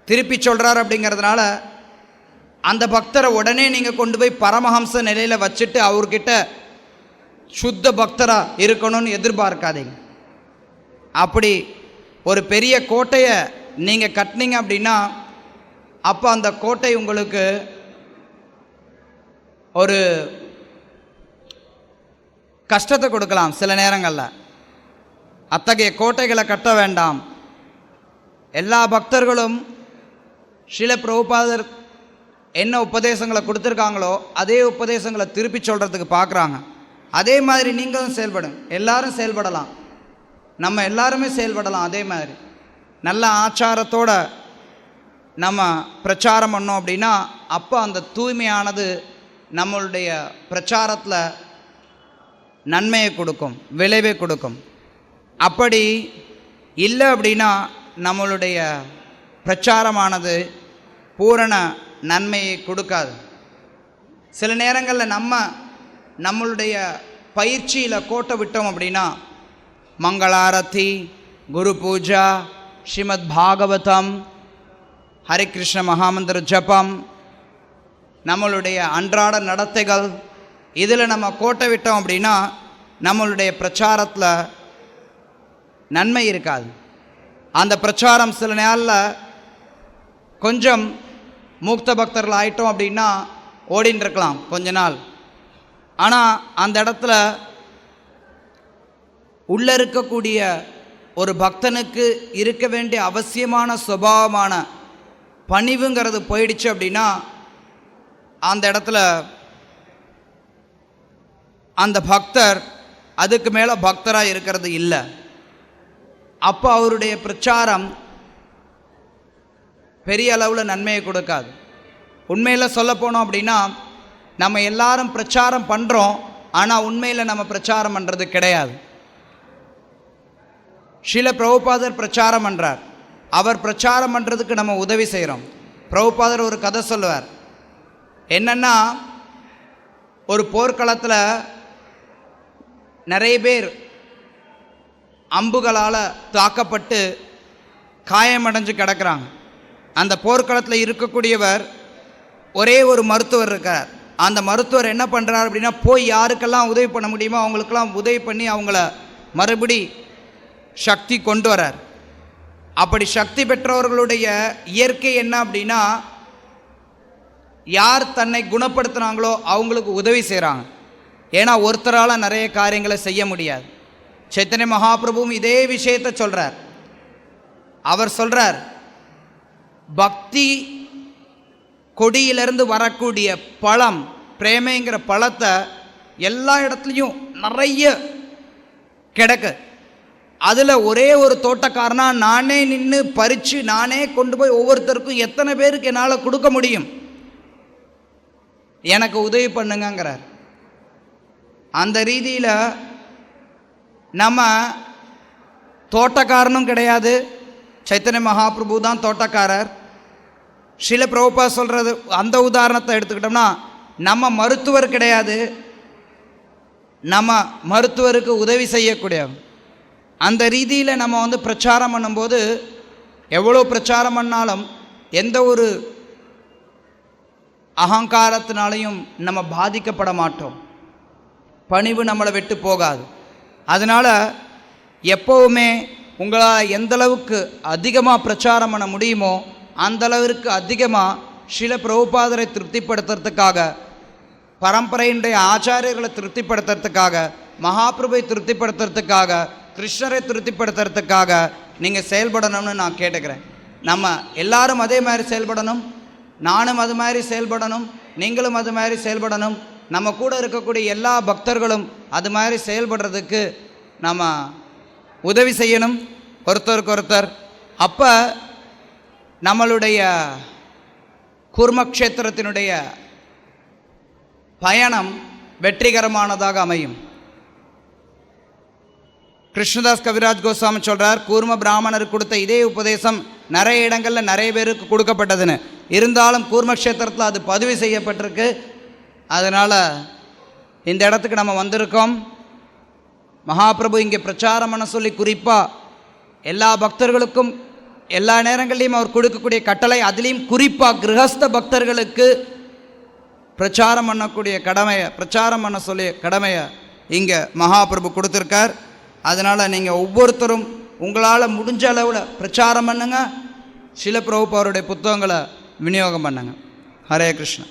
[SPEAKER 1] திருப்பி சொல்கிறார் அப்படிங்கிறதுனால அந்த பக்தரை உடனே நீங்கள் கொண்டு போய் பரமஹம்ச நிலையில் வச்சுட்டு அவர்கிட்ட சுத்த பக்தராக இருக்கணும்னு எதிர்பார்க்காதீங்க. அப்படி ஒரு பெரிய கோட்டையை நீங்கள் கட்டினீங்க அப்படின்னா, அப்போ அந்த கோட்டை உங்களுக்கு ஒரு கஷ்டத்தை கொடுக்கலாம் சில நேரங்களில். அத்தகைய கோட்டைகளை கட்ட வேண்டாம். எல்லா பக்தர்களும் ஸ்ரீல பிரபுபாதர் என்ன உபதேசங்களை கொடுத்துருக்காங்களோ அதே உபதேசங்களை திருப்பி சொல்கிறதுக்கு பார்க்குறாங்க. அதே மாதிரி நீங்களும் செயல்படுங்க. எல்லாரும் செயல்படலாம், நம்ம எல்லாருமே செயல்படலாம். அதே மாதிரி நல்ல ஆச்சாரத்தோடு நம்ம பிரச்சாரம் பண்ணோம் அப்படின்னா, அப்போ அந்த தூய்மையானது நம்மளுடைய பிரச்சாரத்தில் நன்மையை கொடுக்கும், விளைவை கொடுக்கும். அப்படி இல்லை அப்படின்னா நம்மளுடைய பிரச்சாரமானது பூரண நன்மையை கொடுக்காது. சில நேரங்களில் நம்மளுடைய பயிற்சியில் கோட்டை விட்டோம் அப்படின்னா, மங்களாரத்தி, குரு பூஜா, ஸ்ரீமத் பாகவதம், ஹரிகிருஷ்ண மகாமந்திர ஜபம், நம்மளுடைய அன்றாட நடத்தைகள், இதில் நம்ம கோட்டை விட்டோம் அப்படின்னா நம்மளுடைய பிரச்சாரத்தில் நன்மை இருக்காது. அந்த பிரச்சாரம் சில நாளில் கொஞ்சம் மூக்த பக்தர்கள் ஆயிட்டோம் அப்படின்னா ஓடின்னு இருக்கலாம் கொஞ்ச நாள். ஆனால் அந்த இடத்துல உள்ளே இருக்கக்கூடிய ஒரு பக்தனுக்கு இருக்க வேண்டிய அவசியமான சுபாவமான பணிவுங்கிறது போயிடுச்சு அப்படின்னா அந்த இடத்துல அந்த பக்தர் அதுக்கு மேலே பக்தராக இருக்கிறது இல்லை. அப்போ அவருடைய பிரச்சாரம் பெரிய அளவில் நன்மையை கொடுக்காது. உண்மையில் சொல்ல போனோம் அப்படின்னா, நம்ம எல்லாரும் பிரச்சாரம் பண்ணுறோம், ஆனால் உண்மையில் நம்ம பிரச்சாரம் பண்ணுறது கிடையாது. ஸ்ரீல பிரபுபாதர் பிரச்சாரம் பண்ணுறார், அவர் பிரச்சாரம் பண்ணுறதுக்கு நம்ம உதவி செய்கிறோம். பிரபுபாதர் ஒரு கதை சொல்லுவார். என்னென்னா, ஒரு போர்க்களத்தில் நிறைய பேர் அம்புகளால் தாக்கப்பட்டு காயமடைஞ்சு கிடக்கிறாங்க. அந்த போர்க்களத்தில் இருக்கக்கூடியவர் ஒரே ஒரு மருத்துவர் இருக்கார். அந்த மருத்துவர் என்ன பண்ணுறார் அப்படின்னா, போய் யாருக்கெல்லாம் உதவி பண்ண முடியுமோ அவங்களுக்கெல்லாம் உதவி பண்ணி அவங்கள மறுபடி சக்தி கொண்டு வரார். அப்படி சக்தி பெற்றவர்களுடைய இயற்கை என்ன அப்படின்னா, யார் தன்னை குணப்படுத்துகிறாங்களோ அவங்களுக்கு உதவி செய்கிறாங்க. ஏன்னா ஒருத்தரால் நிறைய காரியங்களை செய்ய முடியாது. சைத்தன்ய மகாபிரபுவும் இதே விஷயத்தை சொல்கிறார். அவர் சொல்கிறார், பக்தி கொடியிலிருந்து வரக்கூடிய பழம், பிரேமைங்கிற பழத்தை எல்லா இடத்துலையும் நிறைய கிடக்கு. அதில் ஒரே ஒரு தோட்டக்காரனா நானே நின்று பறித்து நானே கொண்டு போய் ஒவ்வொருத்தருக்கும் எத்தனை பேருக்கு என்னால் கொடுக்க முடியும், எனக்கு உதவி பண்ணுங்கிறார். அந்த ரீதியில் நம்ம தோட்டக்காரனும் கிடையாது, சைத்தன்ய மகாபிரபு தான் தோட்டக்காரர். ஸ்ரீல பிரபுபா சொல்கிறது அந்த உதாரணத்தை எடுத்துக்கிட்டோம்னா, நம்ம மருத்துவர் கிடையாது, நம்ம மருத்துவருக்கு உதவி செய்யக்கூடிய அந்த ரீதியில் நம்ம பிரச்சாரம் பண்ணும்போது எவ்வளோ பிரச்சாரம் பண்ணாலும் எந்த ஒரு அகங்காரத்தினாலையும் நம்ம பாதிக்கப்பட மாட்டோம். பணிவு நம்மளை விட்டு போகாது. அதனால் எப்போவுமே உங்களால் எந்தளவுக்கு அதிகமாக பிரச்சாரம் பண்ண முடியுமோ அந்தளவிற்கு அதிகமாக ஸ்ரீல பிரபுபாதரை திருப்திப்படுத்துறதுக்காக, பரம்பரையினுடைய ஆச்சாரியர்களை திருப்திப்படுத்துறதுக்காக, மகாபிரபுவை திருப்திப்படுத்துறதுக்காக, கிருஷ்ணரை திருப்திப்படுத்துறதுக்காக நீங்கள் செயல்படணும்னு நான் கேட்டுக்கிறேன். நம்ம எல்லாரும் அதே மாதிரி செயல்படணும், நானும் அது மாதிரி செயல்படணும், நீங்களும் அது மாதிரி செயல்படணும். நம்ம கூட இருக்கக்கூடிய எல்லா பக்தர்களும் அது மாதிரி செயல்படுறதுக்கு நம்ம உதவி செய்யணும் ஒருத்தருக்கு ஒருத்தர். அப்போ நம்மளுடைய கூர்மக்ஷேத்திரத்தினுடைய பயணம் வெற்றிகரமானதாக அமையும். கிருஷ்ணதாஸ் கவிராஜ் கோஸ்வாமி சொல்கிறார், கூர்ம பிராமணருக்கு கொடுத்த இதே உபதேசம் நிறைய இடங்களில் நிறைய பேருக்கு கொடுக்கப்பட்டதுன்னு. இருந்தாலும் கூர்மக்ஷேத்திரத்தில் அது பதிவு செய்யப்பட்டிருக்கு. அதனால் இந்த இடத்துக்கு நம்ம வந்திருக்கோம். மகாபிரபு இங்கே பிரச்சாரம் பண்ண சொல்லி குறிப்பாக எல்லா பக்தர்களுக்கும் எல்லா நேரங்கள்லையும் அவர் கொடுக்கக்கூடிய கட்டளை, அதுலேயும் குறிப்பாக கிரகஸ்த பக்தர்களுக்கு பிரச்சாரம் பண்ணக்கூடிய கடமையை, பிரச்சாரம் பண்ண சொல்லி கடமையை இங்கே மகாபிரபு கொடுத்துருக்கார். அதனால் நீங்கள் ஒவ்வொருத்தரும் உங்களால் முடிஞ்ச அளவில் பிரச்சாரம் பண்ணுங்கள், ஸ்ரீல பிரபுபாதருடைய புத்தகங்களை விநியோகம் பண்ணுங்கள். ஹரே கிருஷ்ணா.